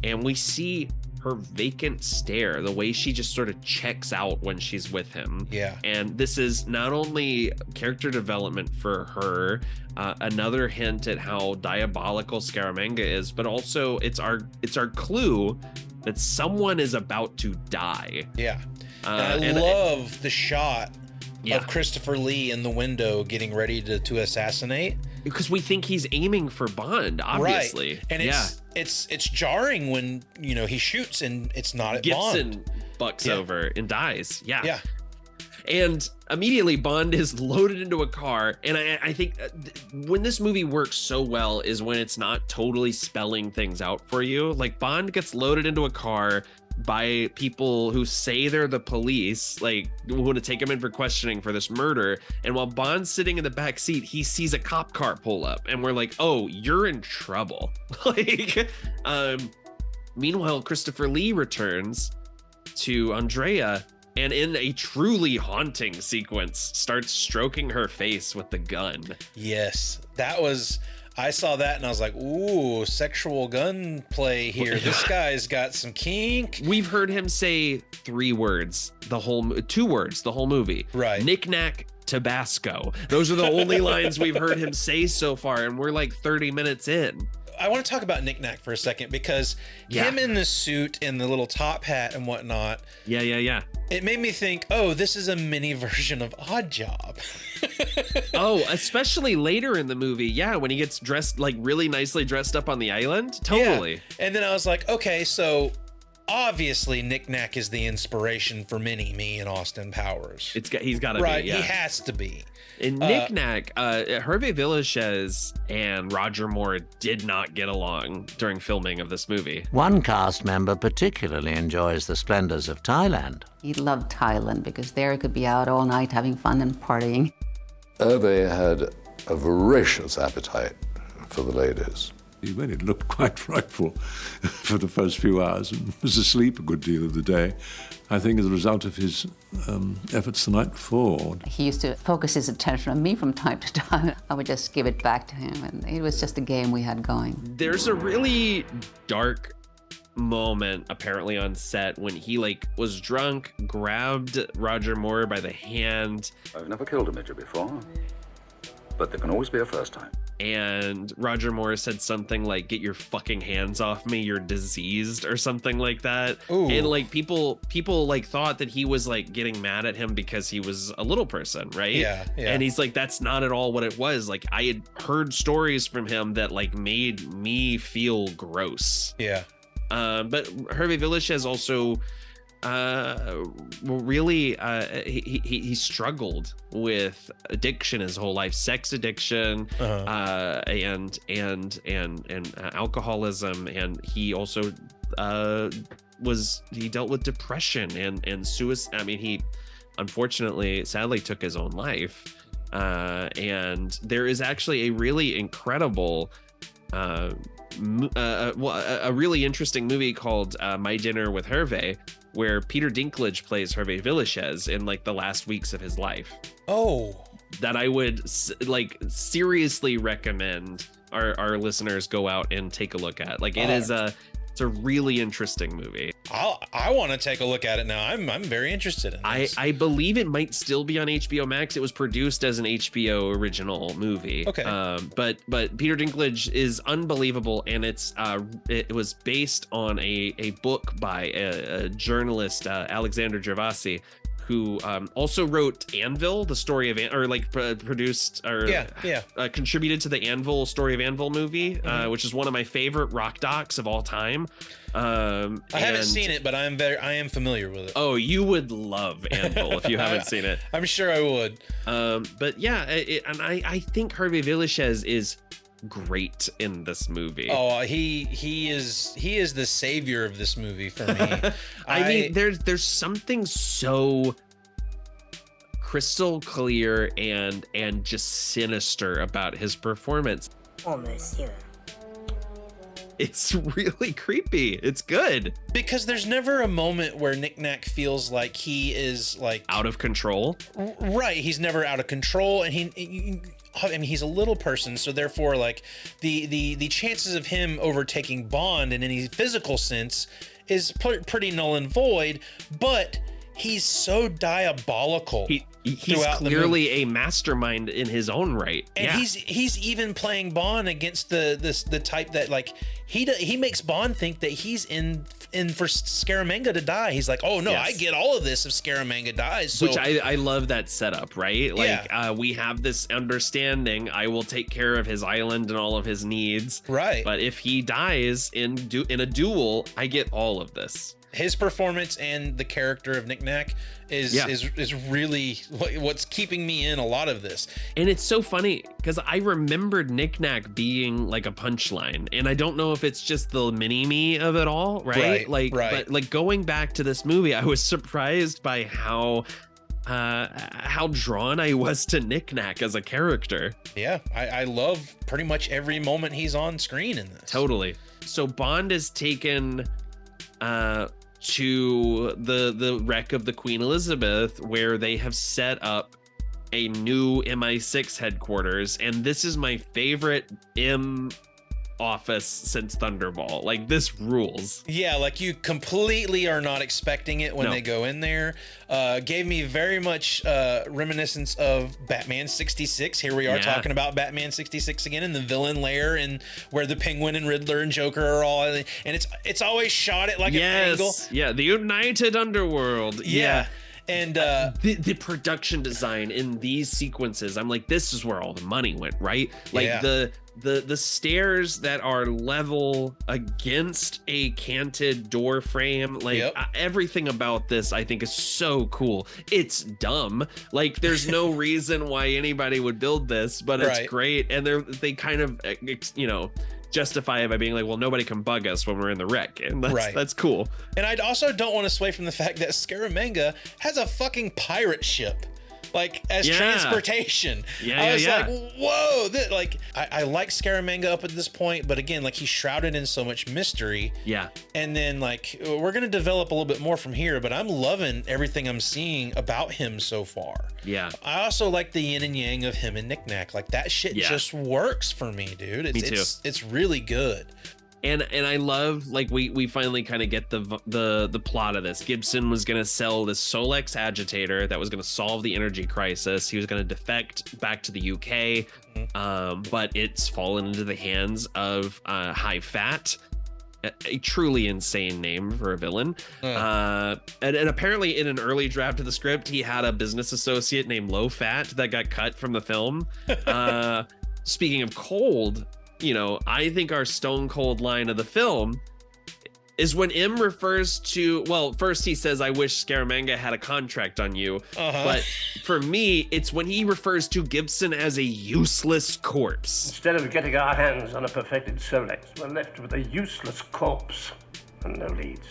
and we see her vacant stare, the way she just sort of checks out when she's with him. Yeah. And this is not only character development for her, another hint at how diabolical Scaramanga is, but also it's our clue that someone is about to die. Yeah. And I love the shot of Christopher Lee in the window getting ready to assassinate. Because we think he's aiming for Bond, obviously. Right. And it's jarring when, you know, he shoots and it's not at Gibson Bond. Bucks over and dies. Yeah. Yeah. And immediately Bond is loaded into a car. And I think when this movie works so well is when it's not totally spelling things out for you. Like, Bond gets loaded into a car by people who say they're the police, like, who want to take him in for questioning for this murder. And while Bond's sitting in the back seat, he sees a cop car pull up, and we're like, oh, you're in trouble. Like, meanwhile, Christopher Lee returns to Andrea, and in a truly haunting sequence, starts stroking her face with the gun. Yes, that was... I saw that and I was like, ooh, sexual gunplay here. This guy's got some kink. We've heard him say 2 words the whole movie. Right. Knick-knack, Tabasco. Those are the only lines we've heard him say so far, and we're like 30 minutes in. I want to talk about Knick-knack for a second, because him in the suit and the little top hat and whatnot. Yeah. It made me think, oh, this is a mini version of Odd Job. Oh, especially later in the movie. Yeah, when he gets dressed, like, really nicely dressed up on the island. Totally. Yeah. And then I was like, okay, so obviously Knick-knack is the inspiration for Mini-Me and Austin Powers. He's got to be. Right, yeah. he has to be. In Knick-knack, Hervé Villechaize and Roger Moore did not get along during filming of this movie. One cast member particularly enjoys the splendors of Thailand. He loved Thailand because there he could be out all night having fun and partying. Hervé had a voracious appetite for the ladies. He really looked quite frightful for the first few hours and was asleep a good deal of the day, I think as a result of his efforts the night before. He used to focus his attention on me from time to time. I would just give it back to him, and it was just a game we had going. There's a really dark moment apparently on set when he, like, was drunk, grabbed Roger Moore by the hand. I've never killed a midget before, but there can always be a first time. And Roger Moore said something like, "Get your fucking hands off me, you're diseased," or something like that. Ooh. And like people like thought that he was like getting mad at him because he was a little person, right? Yeah. And he's like, that's not at all what it was. Like, I had heard stories from him that like made me feel gross. Yeah. But Hervé Villechaize also really he struggled with addiction his whole life, sex addiction, and alcoholism, and he also dealt with depression and suicide. I mean, he unfortunately sadly took his own life, and there is actually a really incredible a really interesting movie called My Dinner with Hervé, where Peter Dinklage plays Hervé Villechaize in like the last weeks of his life. Oh, that I would like seriously recommend our listeners go out and take a look at. Like, it's a really interesting movie. I want to take a look at it now. I'm very interested in this. I believe it might still be on HBO Max. It was produced as an HBO original movie. Okay. But Peter Dinklage is unbelievable, and it was based on a book by a journalist, Alexander Gervasi, who also wrote Anvil, the story of produced or contributed to the Anvil Story of Anvil movie, which is one of my favorite rock docs of all time. I haven't seen it, but I am familiar with it. Oh, you would love Anvil if you haven't seen it. I'm sure I would. But yeah, and I think Hervé Villechaize is great in this movie. Oh, he is the savior of this movie for me. I mean, there's something so crystal clear and just sinister about his performance. Oh, monsieur. It's really creepy. It's good. Because there's never a moment where Knick-Knack feels like he is like out of control. Right. He's never out of control, and he's a little person, so therefore like the chances of him overtaking Bond in any physical sense is pretty null and void, but he's so diabolical. He's clearly a mastermind in his own right. And he's even playing Bond against the type that like he makes Bond think that he's in for Scaramanga to die. He's like, oh no, I get all of this if Scaramanga dies. So, which I love that setup, right? Like we have this understanding. I will take care of his island and all of his needs. Right. But if he dies in a duel, I get all of this. His performance and the character of Knick-Knack is really what's keeping me in a lot of this. And it's so funny because I remembered Knick-Knack being like a punchline, and I don't know if it's just the mini-me of it all, right? But like going back to this movie, I was surprised by how drawn I was to Knick-Knack as a character. Yeah, I love pretty much every moment he's on screen in this. Totally. So Bond is taken to the wreck of the Queen Elizabeth, where they have set up a new MI6 headquarters, and this is my favorite M office since Thunderball. Like, this rules. Yeah, like you completely are not expecting it when they go in there. Gave me very much reminiscence of Batman 66. Here we are talking about Batman 66 again, in the villain lair, and where the Penguin and Riddler and Joker are all, and it's always shot at like an angle. Yeah, the United Underworld. Yeah. And the production design in these sequences, I'm like, this is where all the money went, right? Like the stairs that are level against a canted door frame, like everything about this I think is so cool. It's dumb, like there's no reason why anybody would build this, but it's great. And they kind of justify it by being like, well, nobody can bug us when we're in the wreck, and that's cool. And I also don't want to sway from the fact that Scaramanga has a fucking pirate ship, like as transportation. I was like, whoa, I like Scaramanga up at this point, but again, like he's shrouded in so much mystery. Yeah. And then like we're gonna develop a little bit more from here, but I'm loving everything I'm seeing about him so far. Yeah. I also like the yin and yang of him and Knick-Knack. Like that shit just works for me, dude. Me too. It's really good. And I love, like, we finally kind of get the plot of this. Gibson was going to sell this Solex agitator that was going to solve the energy crisis. He was going to defect back to the UK, but it's fallen into the hands of High Fat, a truly insane name for a villain. And apparently in an early draft of the script, he had a business associate named Low Fat that got cut from the film. Speaking of cold, I think our stone cold line of the film is when M refers to, well, first he says, I wish Scaramanga had a contract on you. But for me, it's when he refers to Gibson as a useless corpse. Instead of getting our hands on a perfected Solex, we're left with a useless corpse and no leads.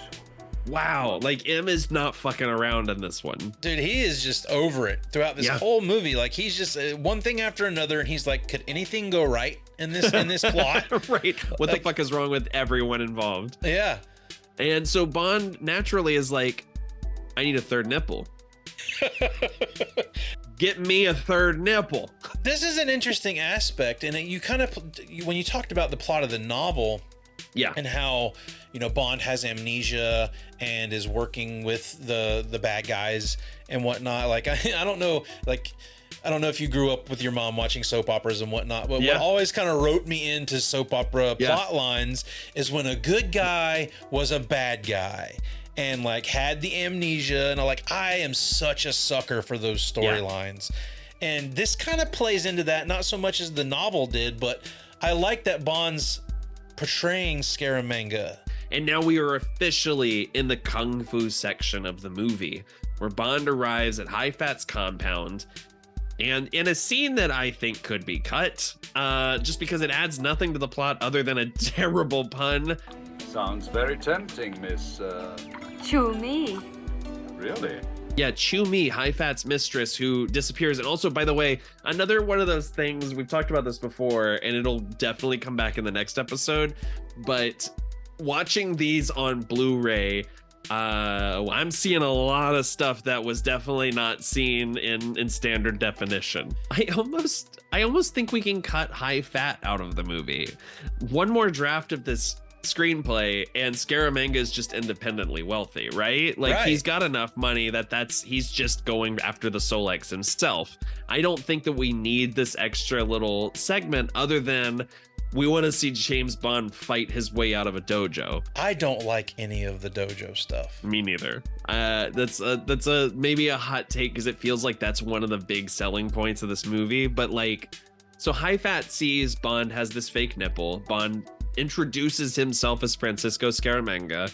Wow, like M is not fucking around in this one. Dude, he is just over it throughout this whole movie. Like he's just one thing after another, and he's like, could anything go right in this plot? Right. What the fuck is wrong with everyone involved? Yeah. And so Bond naturally is like, I need a third nipple. Get me a third nipple. This is an interesting aspect, and you kind of, when you talked about the plot of the novel, and how Bond has amnesia and is working with the bad guys and whatnot. Like I don't know, I don't know if you grew up with your mom watching soap operas and whatnot, but what always kind of wrote me into soap opera plot lines is when a good guy was a bad guy and like had the amnesia, and I am such a sucker for those storylines. And this kind of plays into that, not so much as the novel did, but I like that Bond's portraying Scaramanga. And now we are officially in the kung fu section of the movie, where Bond arrives at High Fat's compound, and in a scene that I think could be cut, just because it adds nothing to the plot other than a terrible pun. Sounds very tempting, Miss... To me. Really? Yeah, Chew Mi, High Fat's mistress, who disappears. And also, by the way, another one of those things, we've talked about this before, and it'll definitely come back in the next episode, but watching these on Blu-ray, I'm seeing a lot of stuff that was definitely not seen in standard definition. I almost think we can cut High Fat out of the movie. One more draft of this screenplay and Scaramanga is just independently wealthy, right? Like, right. He's got enough money he's just going after the Solex himself. I don't think that we need this extra little segment other than we want to see James Bond fight his way out of a dojo. I don't like any of the dojo stuff. Me neither. That's maybe a hot take because it feels like that's one of the big selling points of this movie. But like, so High Fat sees Bond has this fake nipple. Bond introduces himself as Francisco Scaramanga.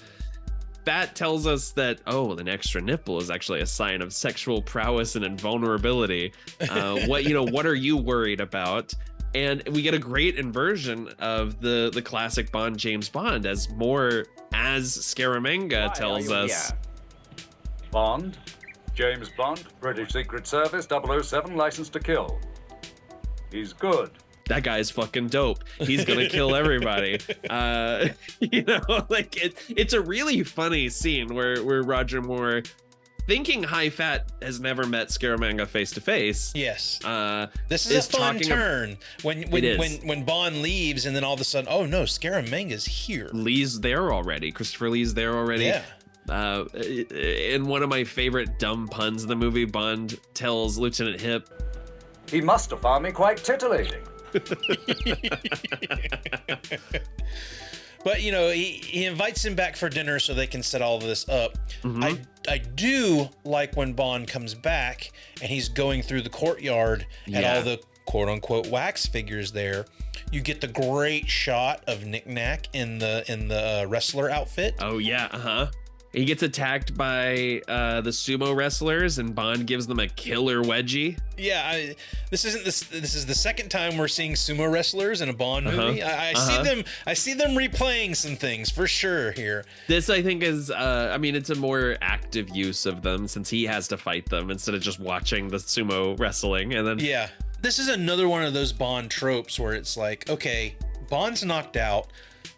Fat tells us that, an extra nipple is actually a sign of sexual prowess and invulnerability. What are you worried about? And we get a great inversion of the classic Bond, James Bond, as Scaramanga tells us. Bond, James Bond, British Secret Service, 007, license to kill. He's good. That guy's fucking dope. He's gonna kill everybody. It's a really funny scene where Roger Moore, thinking High Fat has never met Scaramanga face to face. Yes. This is a fun turn when Bond leaves, and then all of a sudden, oh no, Scaramanga's here. Lee's there already. Christopher Lee's there already. Yeah. In one of my favorite dumb puns in the movie, Bond tells Lieutenant Hip, he must have found me quite titillating. But he invites him back for dinner so they can set all of this up. Mm-hmm. I do like when Bond comes back and he's going through the courtyard and all the quote unquote wax figures there. You get the great shot of Knick Knack in the wrestler outfit. Oh yeah, He gets attacked by the sumo wrestlers, and Bond gives them a killer wedgie. Yeah, this is the second time we're seeing sumo wrestlers in a Bond movie. I see them replaying some things for sure here. This, I think, is it's a more active use of them since he has to fight them instead of just watching the sumo wrestling. And then this is another one of those Bond tropes where it's like, okay, Bond's knocked out.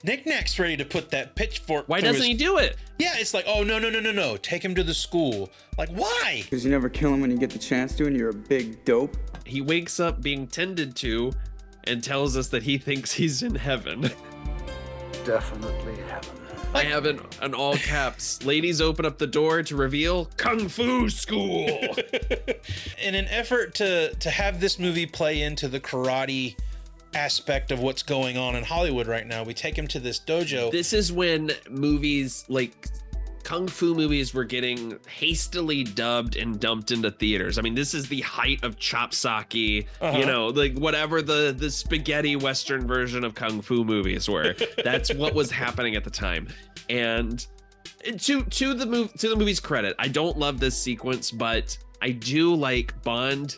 Knick Knack's ready to put that pitchfork. Why doesn't he do it? Yeah, it's like, oh, no. Take him to the school. Like, why? Because you never kill him when you get the chance to, and you're a big dope. He wakes up being tended to and tells us that he thinks he's in heaven. Definitely heaven. I have an all caps. Ladies open up the door to reveal Kung Fu School. In an effort to have this movie play into the karate aspect of what's going on in Hollywood right now, we take him to this dojo. This is when movies like kung fu movies were getting hastily dubbed and dumped into theaters. I mean, this is the height of chopsaki, like whatever the spaghetti western version of kung fu movies were. That's what was happening at the time. And to the movie's credit, I don't love this sequence, but I do like Bond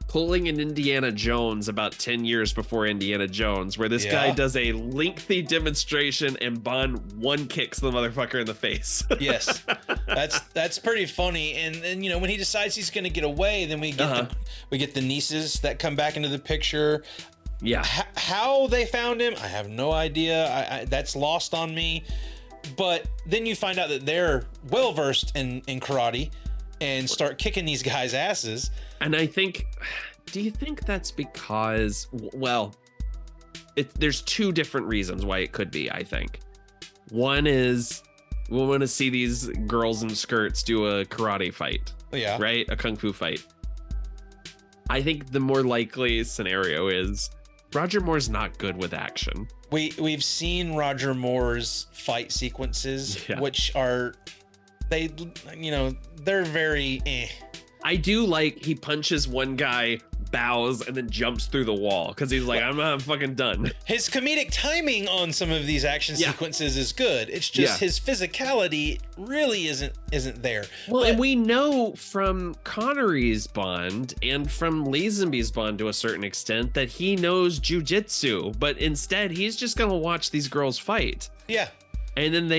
pulling an Indiana Jones about 10 years before Indiana Jones, where this guy does a lengthy demonstration and Bond one kicks the motherfucker in the face. Yes, that's pretty funny. And when he decides he's going to get away, then we get the nieces that come back into the picture. Yeah, how they found him, I have no idea. That's lost on me. But then you find out that they're well versed in karate and start kicking these guys' asses. And I think, do you think that's because, there's two different reasons why it could be, I think. One is we want to see these girls in skirts do a karate fight. Yeah. Right? A kung fu fight. I think the more likely scenario is Roger Moore's not good with action. We've seen Roger Moore's fight sequences, which are, they're very I do like he punches one guy, bows, and then jumps through the wall because he's like, I'm fucking done. His comedic timing on some of these action sequences is good. It's just his physicality really isn't there. Well, and we know from Connery's Bond and from Lazenby's Bond to a certain extent that he knows jujitsu, but instead he's just gonna watch these girls fight. Yeah. And then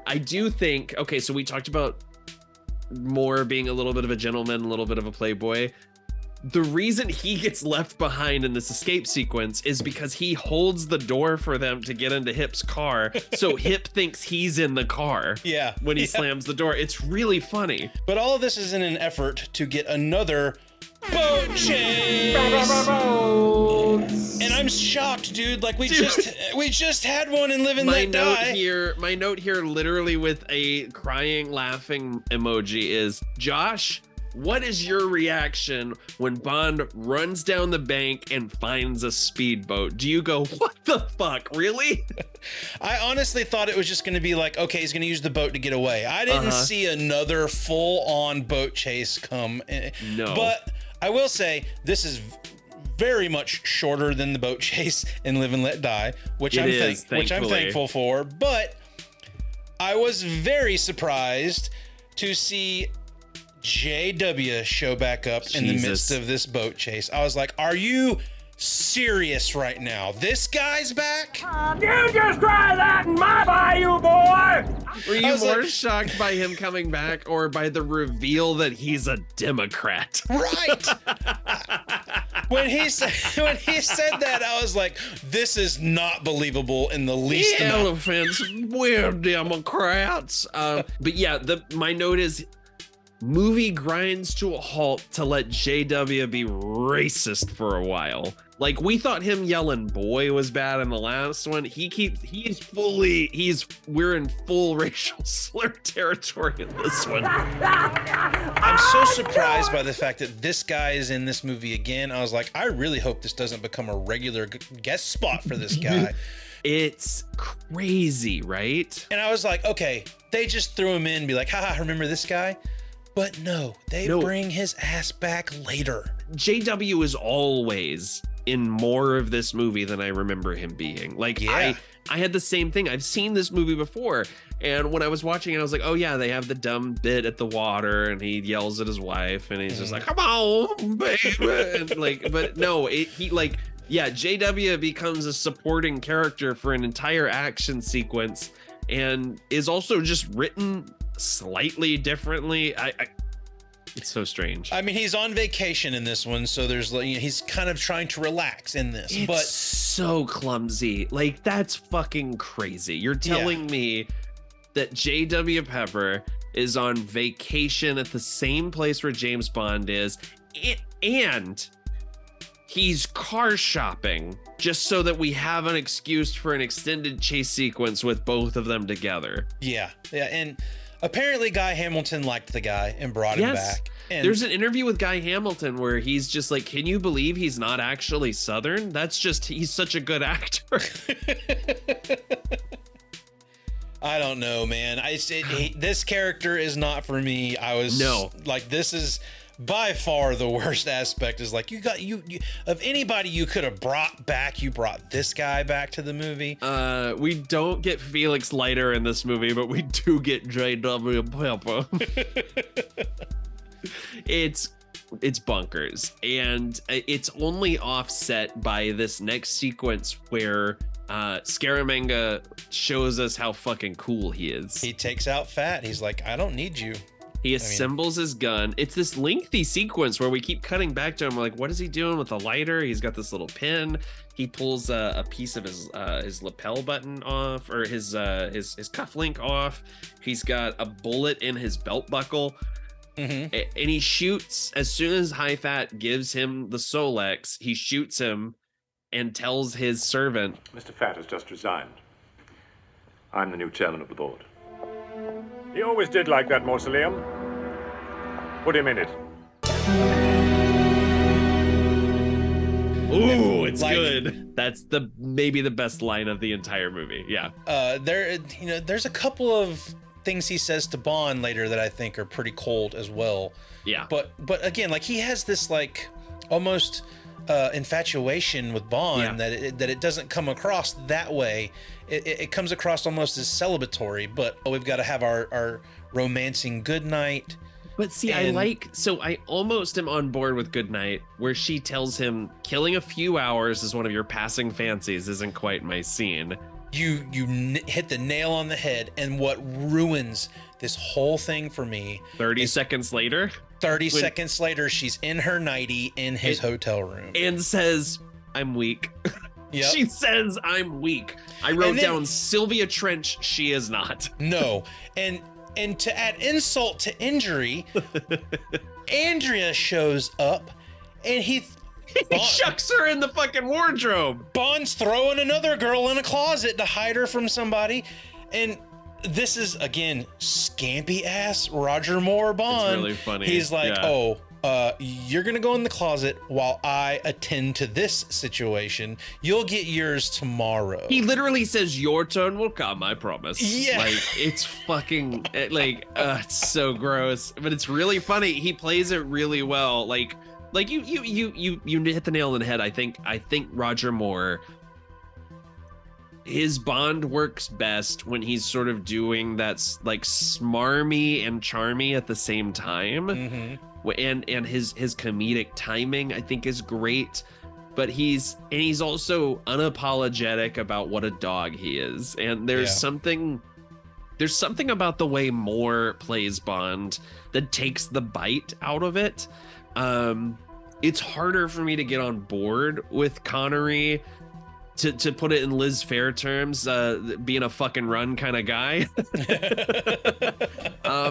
I do think, okay, so we talked about more being a little bit of a gentleman, a little bit of a playboy. The reason he gets left behind in this escape sequence is because he holds the door for them to get into Hip's car. So Hip thinks he's in the car. Yeah. When he slams the door. It's really funny. But all of this is in an effort to get another boat chase. And I'm shocked, dude. Like we just had one in Live and Let Die. My note here literally with a crying, laughing emoji is, Josh, what is your reaction when Bond runs down the bank and finds a speedboat? Do you go, what the fuck, really? I honestly thought it was just going to be like, okay, he's going to use the boat to get away. I didn't see another full-on boat chase come. No. But I will say, this is very much shorter than the boat chase in Live and Let Die, which I'm thankful for. But I was very surprised to see JW show back up in the midst of this boat chase. I was like, are you serious right now? This guy's back? You just try that in my bayou, boy! Were you more shocked by him coming back or by the reveal that he's a Democrat? Right. When he said that, I was like, this is not believable in the least amount. Elephants, we're Democrats. But yeah, my note is, movie grinds to a halt to let JW be racist for a while. Like, we thought him yelling boy was bad in the last one. We're in full racial slur territory in this one. I'm so surprised by the fact that this guy is in this movie again. I was like, I really hope this doesn't become a regular guest spot for this guy. It's crazy, right? And I was like, okay, they just threw him in and be like, haha, remember this guy? But no, they bring his ass back later. JW is always in more of this movie than I remember him being. Like, I had the same thing. I've seen this movie before, and when I was watching it, I was like, oh yeah, they have the dumb bit at the water, and he yells at his wife, and he's just like, come on, baby. And but no, JW becomes a supporting character for an entire action sequence, and is also just written slightly differently. It's so strange. I mean, he's on vacation in this one, so there's he's kind of trying to relax in this. It's but so clumsy. Like, that's fucking crazy. You're telling me that JW Pepper is on vacation at the same place where James Bond is, and he's car shopping just so that we have an excuse for an extended chase sequence with both of them together. Yeah, and apparently Guy Hamilton liked the guy and brought him back. And there's an interview with Guy Hamilton where he's just like, can you believe he's not actually Southern? That's just, he's such a good actor. I don't know, man. This character is not for me. Like, this is by far the worst aspect, is like, you of anybody you could have brought back, you brought this guy back to the movie. We don't get Felix Leiter in this movie, but we do get JW Pepper. It's bonkers, and it's only offset by this next sequence where Scaramanga shows us how fucking cool he is. He takes out Fat. He's like, I don't need you. He assembles his gun. It's this lengthy sequence where we keep cutting back to him. We're like, what is he doing with the lighter? He's got this little pin. He pulls a piece of his lapel button off, or his cufflink off. He's got a bullet in his belt buckle. Mm-hmm. And he shoots as soon as High Fat gives him the Solex. He shoots him and tells his servant, Mr. Fat has just resigned. I'm the new chairman of the board. He always did like that mausoleum. Put him in it. Ooh, it's good. That's maybe the best line of the entire movie. Yeah. There's a couple of things he says to Bond later that I think are pretty cold as well. Yeah. But again, like, he has this like almost infatuation with Bond that it doesn't come across that way. It comes across almost as celebratory, but we've got to have our romancing goodnight. But see, I almost am on board with Goodnight, where she tells him killing a few hours is one of your passing fancies isn't quite my scene. You hit the nail on the head. And what ruins this whole thing for me 30 seconds later, 30 seconds later, she's in her nightie in his hotel room and says, I'm weak. Yep. She says, I'm weak. I wrote down Sylvia Trench. She is not. No. And to add insult to injury, Andrea shows up and he shucks her in the fucking wardrobe. Bond's throwing another girl in a closet to hide her from somebody. And this is, again, scampy ass Roger Moore Bond. It's really funny. He's like, you're going to go in the closet while I attend to this situation. You'll get yours tomorrow. He literally says, your turn will come, I promise. Yeah. Like, it's fucking, it's so gross. But it's really funny. He plays it really well. Like you hit the nail on the head. I think Roger Moore, his Bond works best when he's sort of doing that's like smarmy and charmy at the same time. Mm-hmm. And his comedic timing, I think, is great. But he's also unapologetic about what a dog he is. And there's something about the way Moore plays Bond that takes the bite out of it. It's harder for me to get on board with Connery, to put it in Liz Phair terms, being a fucking run kind of guy.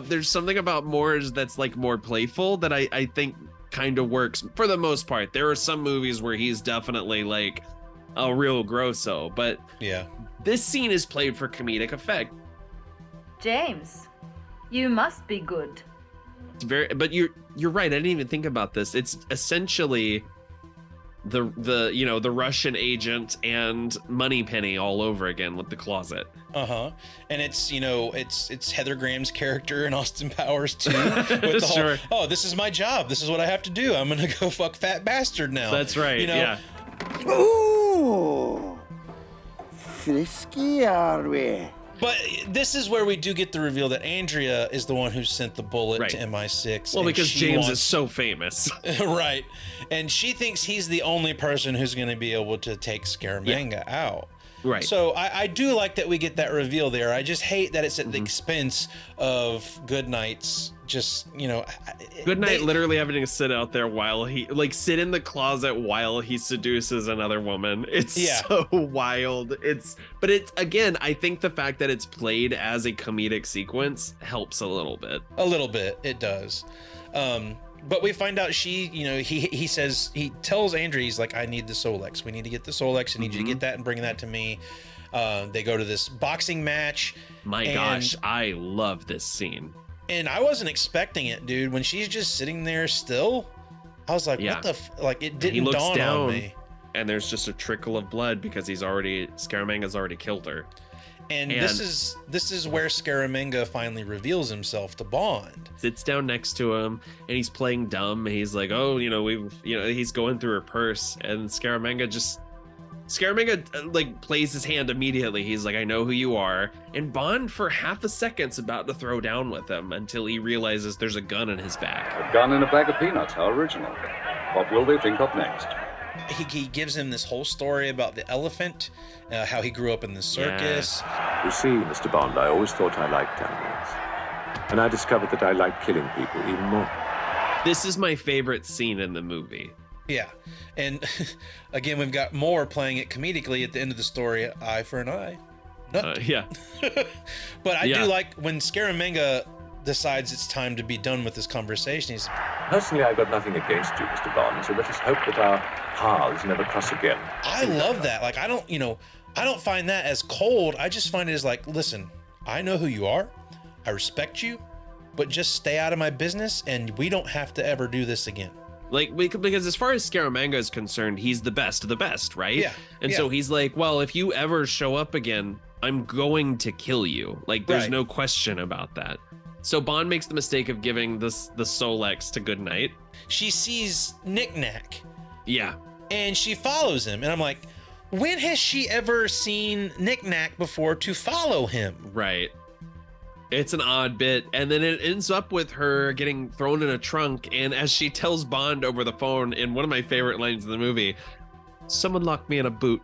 There's something about Moore's that's like more playful that I think kind of works for the most part. There are some movies where he's definitely like a real grosso, but this scene is played for comedic effect. James, you must be good. It's but you're right. I didn't even think about this. It's essentially the Russian agent and Moneypenny all over again with the closet. And it's Heather Graham's character and Austin Powers too. With the whole, this is my job. This is what I have to do. I'm gonna go fuck fat bastard now. That's right. Yeah. Ooh, frisky are we? But this is where we do get the reveal that Andrea is the one who sent the bullet to MI6. Well, because James is so famous. Right. And she thinks he's the only person who's going to be able to take Scaramanga out. Right. So I do like that we get that reveal there. I just hate that it's at the expense of Goodnight's Goodnight literally having to sit out there while sit in the closet while he seduces another woman. It's so wild. But it's, again, I think the fact that it's played as a comedic sequence helps a little bit. A little bit, it does. But we find out he tells Andrea, he's like, I need the Solex. We need to get the Solex. I need you to get that and bring that to me. They go to this boxing match. My gosh, I love this scene. And I wasn't expecting it, dude. When she's just sitting there still, I was like, what the it didn't dawn on me. And there's just a trickle of blood because Scaramanga's already killed her. And this is where Scaramanga finally reveals himself to Bond. Sits down next to him and he's playing dumb. He's like, he's going through her purse, and Scaramanga plays his hand immediately. He's like, I know who you are. And Bond for half a second's about to throw down with him until he realizes there's a gun in his back. A gun in a bag of peanuts, how original. What will they think of next? He gives him this whole story about the elephant, how he grew up in the circus. You see, Mr. Bond, I always thought I liked animals. And I discovered that I like killing people even more. This is my favorite scene in the movie. Yeah. And again, we've got Moore playing it comedically at the end of the story, eye for an eye. But I do like when Scaramanga decides it's time to be done with this conversation. Personally, I've got nothing against you, Mr. Bond, so let us hope that our paths never cross again. I love that. Like, I don't find that as cold. I just find it as like, listen, I know who you are. I respect you, but just stay out of my business and we don't have to ever do this again. Because as far as Scaramanga is concerned, he's the best of the best, right? Yeah. And so he's like, well, if you ever show up again, I'm going to kill you. Like, there's no question about that. So Bond makes the mistake of giving the Solex to Goodnight. She sees Knick-Knack. Yeah. And she follows him. And I'm like, when has she ever seen Knick-Knack before to follow him? Right. It's an odd bit. And then it ends up with her getting thrown in a trunk. And as she tells Bond over the phone in one of my favorite lines of the movie, someone locked me in a boot.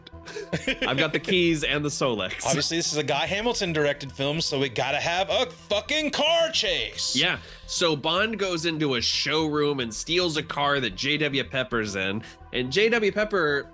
I've got the keys and the Solex. Obviously, this is a Guy Hamilton directed film, so we gotta have a fucking car chase. Yeah. So Bond goes into a showroom and steals a car that J.W. Pepper's in. And J.W. Pepper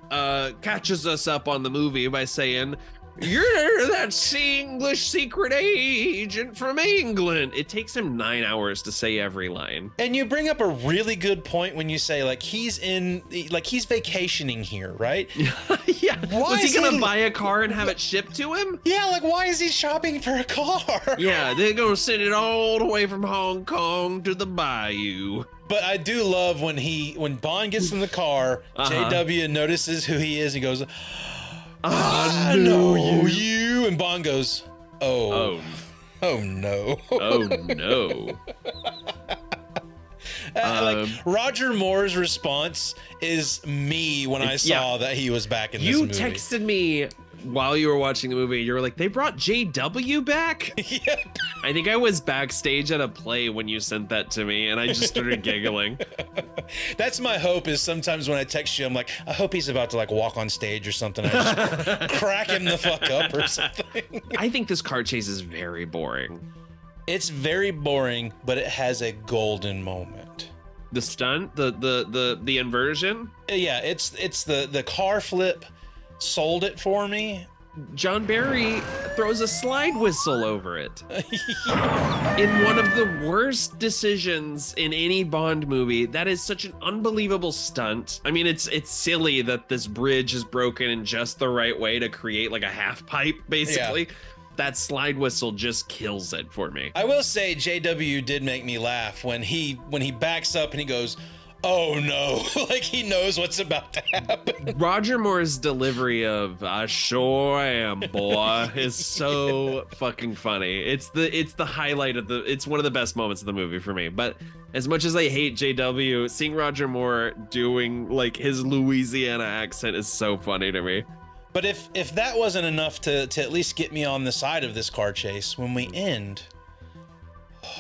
catches us up on the movie by saying, "You're that English secret agent from England." It takes him 9 hours to say every line. And you bring up a really good point when you say, like, he's vacationing here, right? Yeah. Was he gonna buy a car and have it shipped to him? Yeah, like, why is he shopping for a car? Yeah, they're gonna send it all the way from Hong Kong to the bayou. But I do love when Bond gets in the car, JW notices who he is. He goes, "I know you," and Bond goes, "Oh no, oh no." Like Roger Moore's response is me when I saw that he was back in this movie. You texted me while you were watching the movie. You were like, "They brought JW back?" Yep. I think I was backstage at a play when you sent that to me, and I just started giggling. That's my hope, is sometimes when I text you, I'm like, I hope he's about to like walk on stage or something. I just crack him the fuck up or something. I think this car chase is very boring. It's very boring, but it has a golden moment. The stunt, the inversion. Yeah, it's the car flip sold it for me. John Barry throws a slide whistle over it. In one of the worst decisions in any Bond movie. That is such an unbelievable stunt. I mean, it's silly that this bridge is broken in just the right way to create like a half pipe, basically. Yeah. That slide whistle just kills it for me. I will say JW did make me laugh when he backs up and he goes, "Oh no," like he knows what's about to happen. Roger Moore's delivery of "I sure am, boy" is so fucking funny. It's the highlight of it's one of the best moments of the movie for me. But as much as I hate JW, seeing Roger Moore doing like his Louisiana accent is so funny to me. But if that wasn't enough to at least get me on the side of this car chase, when we end,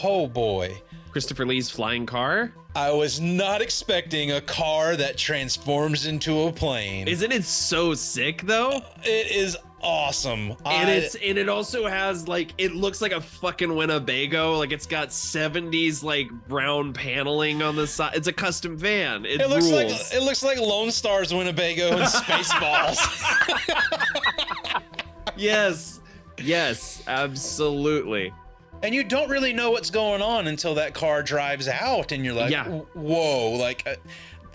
oh boy. Christopher Lee's flying car? I was not expecting a car that transforms into a plane. Isn't it so sick though? It is awesome. And it also has like, it looks like a fucking Winnebago. Like it's got 70s like brown paneling on the side. It's a custom van. It looks like Lone Star's Winnebago and Spaceballs. Yes, absolutely. And you don't really know what's going on until that car drives out and you're like, whoa, like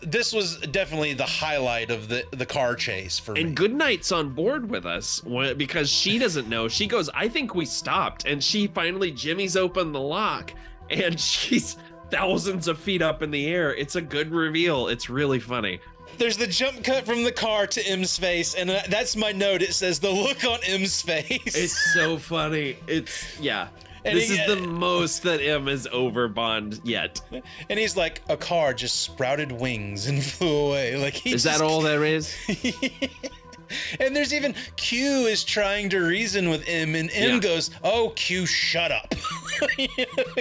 this was definitely the highlight of the car chase for me. And Goodnight's on board with us because she doesn't know. She goes, "I think we stopped." And she finally jimmies open the lock and she's thousands of feet up in the air. It's a good reveal. It's really funny. There's the jump cut from the car to M's face, and that's my note. It says the look on M's face. It's so funny. And this is the most that M is over Bond yet. And he's like, a car just sprouted wings and flew away. Like is that all there is? And there's even Q is trying to reason with M, and M goes, "Oh, Q, shut up."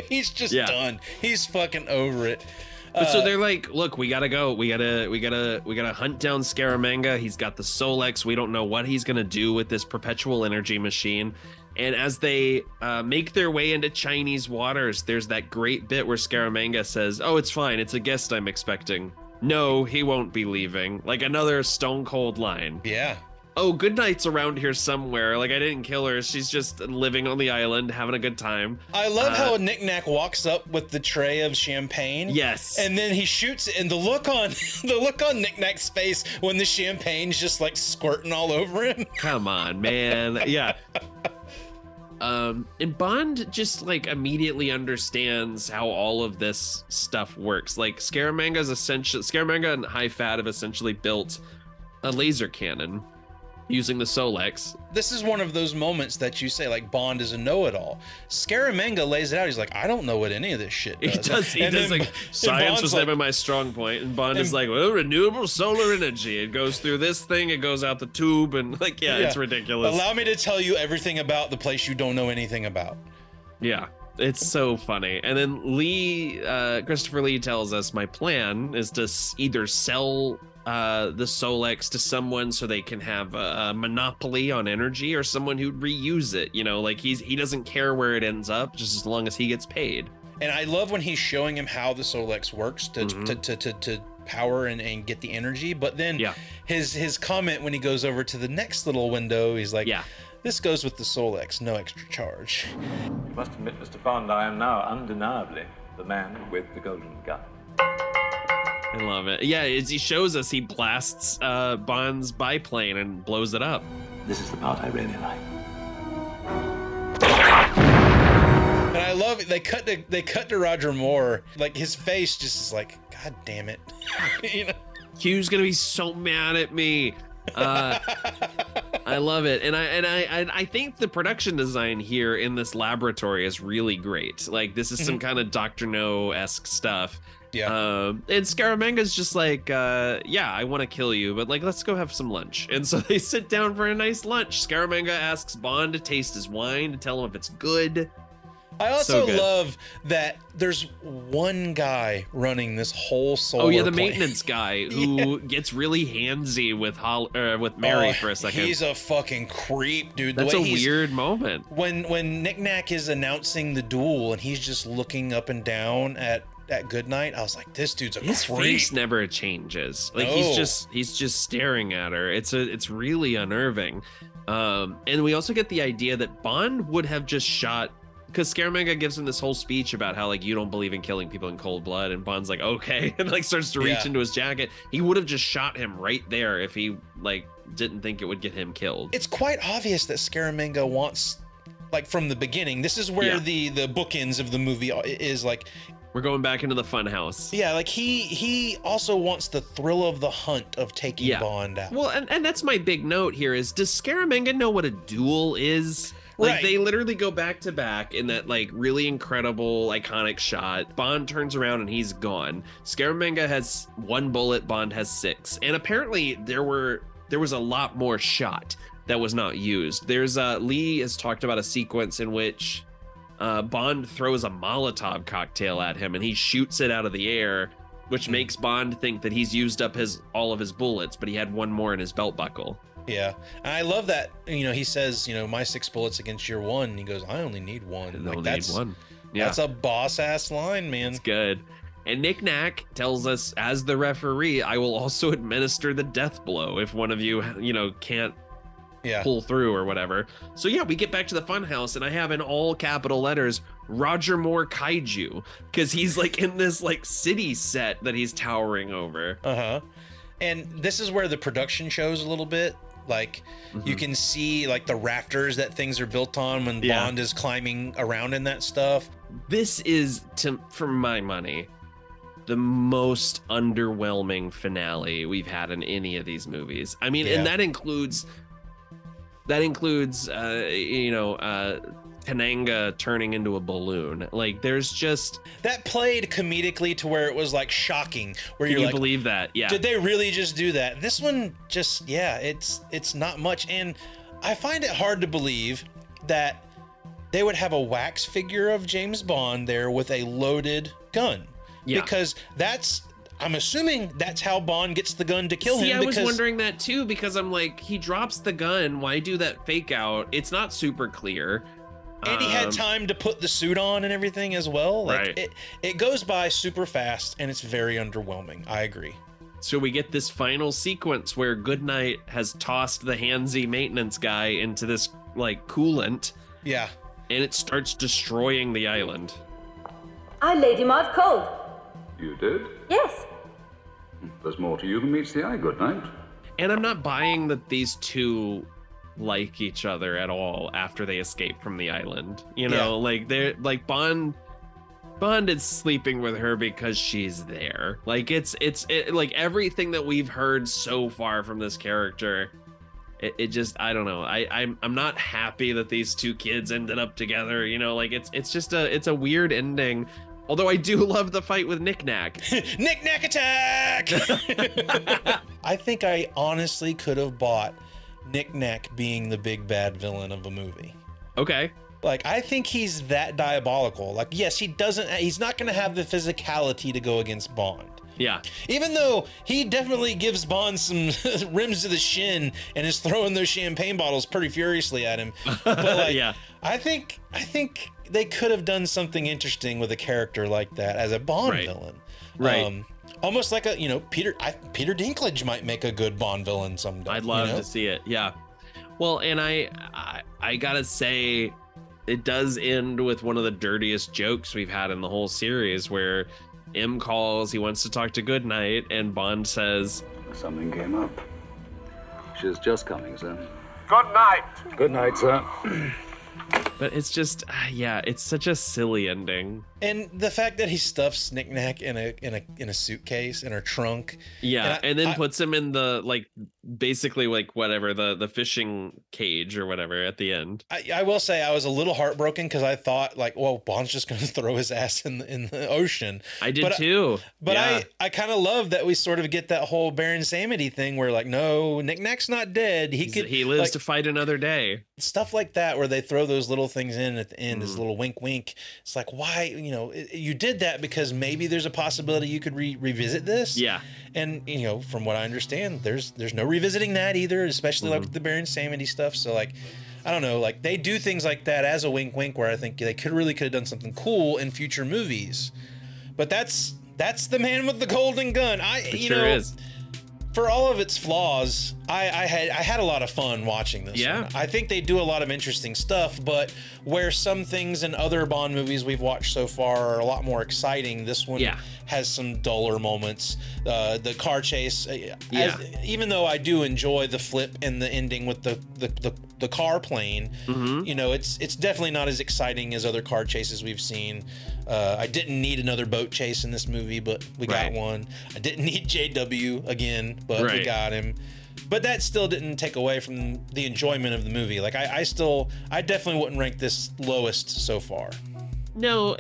He's just done. He's fucking over it. But so they're like, "Look, we gotta go. We gotta hunt down Scaramanga. He's got the Solex. We don't know what he's gonna do with this perpetual energy machine." And as they make their way into Chinese waters, there's that great bit where Scaramanga says, "Oh, it's fine. It's a guest I'm expecting." No, he won't be leaving. Like another stone cold line. Yeah. Oh, Goodnight's around here somewhere. Like I didn't kill her. She's just living on the island, having a good time. I love how Knick-Knack walks up with the tray of champagne. Yes. And then he shoots it, and the look on Knick-Knack's face when the champagne's just like squirting all over him. Come on, man. Yeah. And Bond just like immediately understands how all of this stuff works. Like Scaramanga and High Fat have essentially built a laser cannon using the Solex. This is one of those moments that you say like Bond is a know-it-all. Scaramanga lays it out. He's like, I don't know what any of this shit does. He does like, science was never my strong point. And Bond is like, well, renewable solar energy. It goes through this thing, it goes out the tube, and like, it's ridiculous. Allow me to tell you everything about the place you don't know anything about. Yeah. It's so funny. And then Christopher Lee tells us my plan is to either sell the Solex to someone so they can have a monopoly on energy, or someone who'd reuse it. You know, like he doesn't care where it ends up, just as long as he gets paid. And I love when he's showing him how the Solex works to power and get the energy. But then his comment when he goes over to the next little window, he's like, this goes with the Solex, no extra charge. You must admit, Mr. Bond, I am now undeniably the man with the golden gun. I love it. Yeah, as he shows us, he blasts Bond's biplane and blows it up. This is the part I really like. And I love it. They cut to Roger Moore. Like, his face just is like, God damn it. You know? Q's gonna be so mad at me. I love it, and I think the production design here in this laboratory is really great. Like, this is some kind of Dr. No-esque stuff. Yeah. And Scaramanga's just like, yeah, I want to kill you, but like, let's go have some lunch. And so they sit down for a nice lunch. Scaramanga asks Bond to taste his wine, to tell him if it's good. I also love that there's one guy running this whole solar Oh yeah, the plant. maintenance guy who gets really handsy with Mary for a second. He's a fucking creep, dude. That's a weird moment. When Knick-Knack is announcing the duel and he's just looking up and down at Goodnight, I was like, this dude's a His creep. face never changes. Like, he's just staring at her. It's really unnerving. And we also get the idea that Bond would have just shot, because Scaramanga gives him this whole speech about how, like, you don't believe in killing people in cold blood, and Bond's like, okay, and like starts to reach into his jacket. He would have just shot him right there if he like didn't think it would get him killed. It's quite obvious that Scaramanga wants, like, from the beginning. This is where the bookends of the movie is, like, we're going back into the fun house. Yeah, like he also wants the thrill of the hunt of taking Bond out. Well, and that's my big note here is, does Scaramanga know what a duel is? Like, they literally go back to back in that, like, really incredible, iconic shot. Bond turns around and he's gone. Scaramanga has 1 bullet, Bond has 6. And apparently there was a lot more shot that was not used. There's Lee has talked about a sequence in which Bond throws a Molotov cocktail at him and he shoots it out of the air, which makes Bond think that he's used up all of his bullets, but he had 1 more in his belt buckle. Yeah, and I love that, you know, he says, you know, my 6 bullets against your 1. And he goes, I only need 1. Like, that's 1. Yeah. That's a boss-ass line, man. It's good. And Knick-Knack tells us, as the referee, I will also administer the death blow if one of you, you know, can't pull through or whatever. So yeah, we get back to the funhouse, and I have in all capital letters, Roger Moore Kaiju, because he's like in this like city set that he's towering over. And this is where the production shows a little bit. Like, you can see like the rafters that things are built on when Bond is climbing around in that stuff. This is, for my money, the most underwhelming finale we've had in any of these movies. I mean, and that includes you know, Kananga turning into a balloon. Like, there's just that played comedically to where it was like shocking, where you're like, believe that? Yeah, did they really just do that? This one just, it's not much. And I find it hard to believe that they would have a wax figure of James Bond there with a loaded gun, because I'm assuming that's how Bond gets the gun to kill him. I was wondering that too, because I'm like, he drops the gun, why do that fake out? It's not super clear. And he had time to put the suit on and everything as well. Like, it goes by super fast, and it's very underwhelming. I agree. So we get this final sequence where Goodnight has tossed the handsy maintenance guy into this like coolant. Yeah. And it starts destroying the island. I laid him out cold. You did? Yes. There's more to you than meets the eye, Goodnight. And I'm not buying that these two like each other at all after they escape from the island. You know, like they're like Bond is sleeping with her because she's there. Like it's like everything that we've heard so far from this character, it just, I don't know. I'm not happy that these two kids ended up together. You know, like it's just a weird ending. Although I do love the fight with Knick-Knack. Knick-Knack attack! I think I honestly could have bought Knick-Knack being the big bad villain of a movie. Okay. Like, I think he's that diabolical. Like, yes, he's not going to have the physicality to go against Bond. Yeah. Even though he definitely gives Bond some rims to the shin and is throwing those champagne bottles pretty furiously at him. But like, yeah. I think they could have done something interesting with a character like that as a Bond villain. Right. Almost like a, you know, Peter Dinklage might make a good Bond villain someday. I'd love to see it. Yeah. Well, and I gotta say, it does end with one of the dirtiest jokes we've had in the whole series, where M calls, he wants to talk to Goodnight, and Bond says, Something came up. She's just coming, sir. Good night. Good night, sir. But it's just, it's such a silly ending. And the fact that he stuffs Knick-Knack in a suitcase in her trunk. Yeah, and then puts him in the, like, basically, like, whatever, the fishing cage or whatever at the end. I will say I was a little heartbroken because I thought, like, well, Bond's just going to throw his ass in the ocean. I did too. But I kind of love that we sort of get that whole Baron Samedi thing where, like, no, Knick-Knack's not dead. He lives like, to fight another day. Stuff like that where they throw those little things in at the end, this little wink wink. It's like, why, you know, you did that because maybe there's a possibility you could revisit this. Yeah. And, you know, from what I understand, there's no revisiting that either, especially like with the Baron Samedi stuff. So, like, I don't know, like, they do things like that as a wink wink where I think they could have done something cool in future movies. But that's the Man with the Golden Gun. It sure is. For all of its flaws, I had a lot of fun watching this. Yeah. one. I think they do a lot of interesting stuff, but where some things in other Bond movies we've watched so far are a lot more exciting, this one has some duller moments. The car chase, even though I do enjoy the flip and the ending with the car plane, you know, it's definitely not as exciting as other car chases we've seen. I didn't need another boat chase in this movie, but we got one. I didn't need JW again, but we got him. But that still didn't take away from the enjoyment of the movie. Like, I definitely wouldn't rank this lowest so far. No,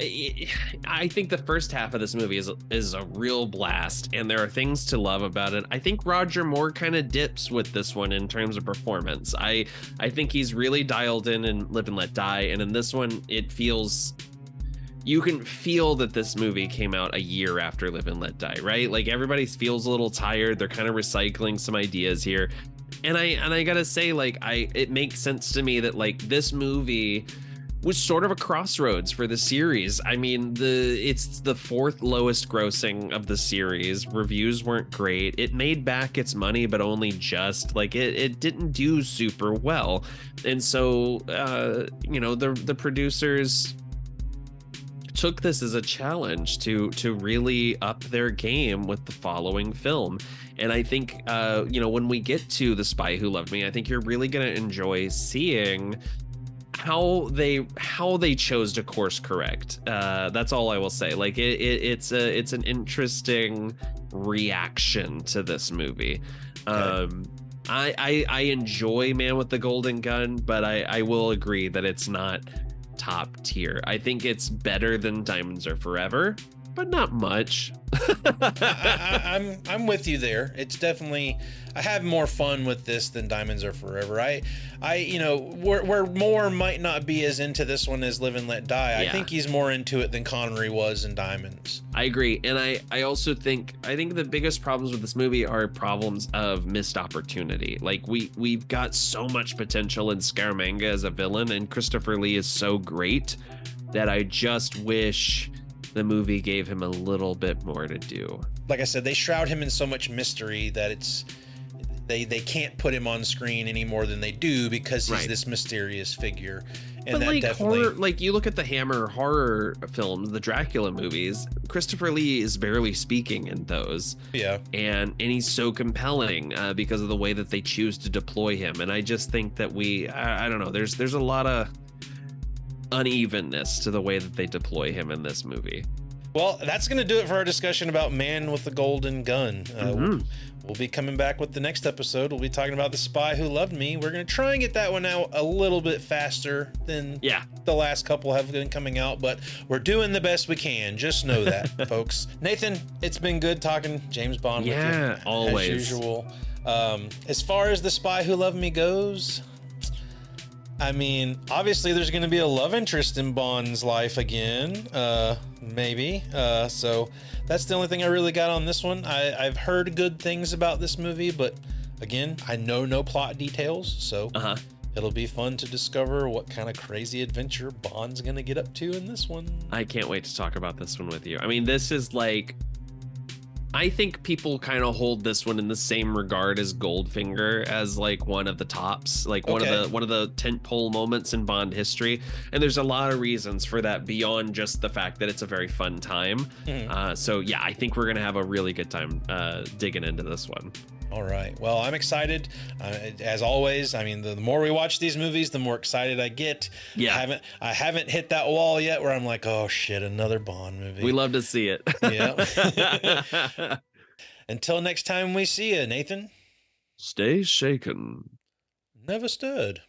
I think the first half of this movie is a real blast, and there are things to love about it. I think Roger Moore kind of dips with this one in terms of performance. I think he's really dialed in Live and Let Die, and in this one, it feels... You can feel that this movie came out a year after Live and Let Die, right? Like, everybody feels a little tired. They're kind of recycling some ideas here. And I gotta say, like, it makes sense to me that, like, this movie was sort of a crossroads for the series. I mean, it's the fourth lowest grossing of the series. Reviews weren't great. It made back its money, but only just. Like, it didn't do super well. And so, you know, the producers took this as a challenge to really up their game with the following film. And I think, you know, when we get to The Spy Who Loved Me, I think you're really going to enjoy seeing how they chose to course correct. That's all I will say. Like, it's an interesting reaction to this movie. Okay. I enjoy Man with the Golden Gun, but I will agree that it's not top tier. I think it's better than Diamonds Are Forever, but not much. I'm with you there. It's definitely, I have more fun with this than Diamonds Are Forever. I you know, where Moore might not be as into this one as Live and Let Die. I think he's more into it than Connery was in Diamonds. I agree. And I also think the biggest problems with this movie are problems of missed opportunity. Like, we've got so much potential in Scaramanga as a villain, and Christopher Lee is so great that I just wish the movie gave him a little bit more to do. Like I said, they shroud him in so much mystery that they can't put him on screen any more than they do because he's this mysterious figure. And but that like definitely... horror, like you look at the Hammer horror films, the Dracula movies, Christopher Lee is barely speaking in those. Yeah. And he's so compelling because of the way that they choose to deploy him. And I just think that I don't know, there's a lot of unevenness to the way that they deploy him in this movie. Well, that's going to do it for our discussion about Man with the Golden Gun. We'll be coming back with the next episode. We'll be talking about The Spy Who Loved Me. We're going to try and get that one out a little bit faster than the last couple have been coming out, but we're doing the best we can. Just know that, folks. Nathan, it's been good talking James Bond with you. Yeah, always. As usual. As far as The Spy Who Loved Me goes, I mean, obviously there's going to be a love interest in Bond's life again, maybe. So that's the only thing I really got on this one. I've heard good things about this movie, but again, I know no plot details, so it'll be fun to discover what kind of crazy adventure Bond's going to get up to in this one. I can't wait to talk about this one with you. I mean, this is like, I think people kind of hold this one in the same regard as Goldfinger, as like one of the tops, like one of the tentpole moments in Bond history. And there's a lot of reasons for that beyond just the fact that it's a very fun time. So yeah, I think we're gonna have a really good time digging into this one. All right. Well, I'm excited. As always, I mean, the more we watch these movies, the more excited I get. Yeah. I haven't hit that wall yet where I'm like, oh shit, another Bond movie. We love to see it. Yeah. Until next time we see you, Nathan. Stay shaken. Never stood.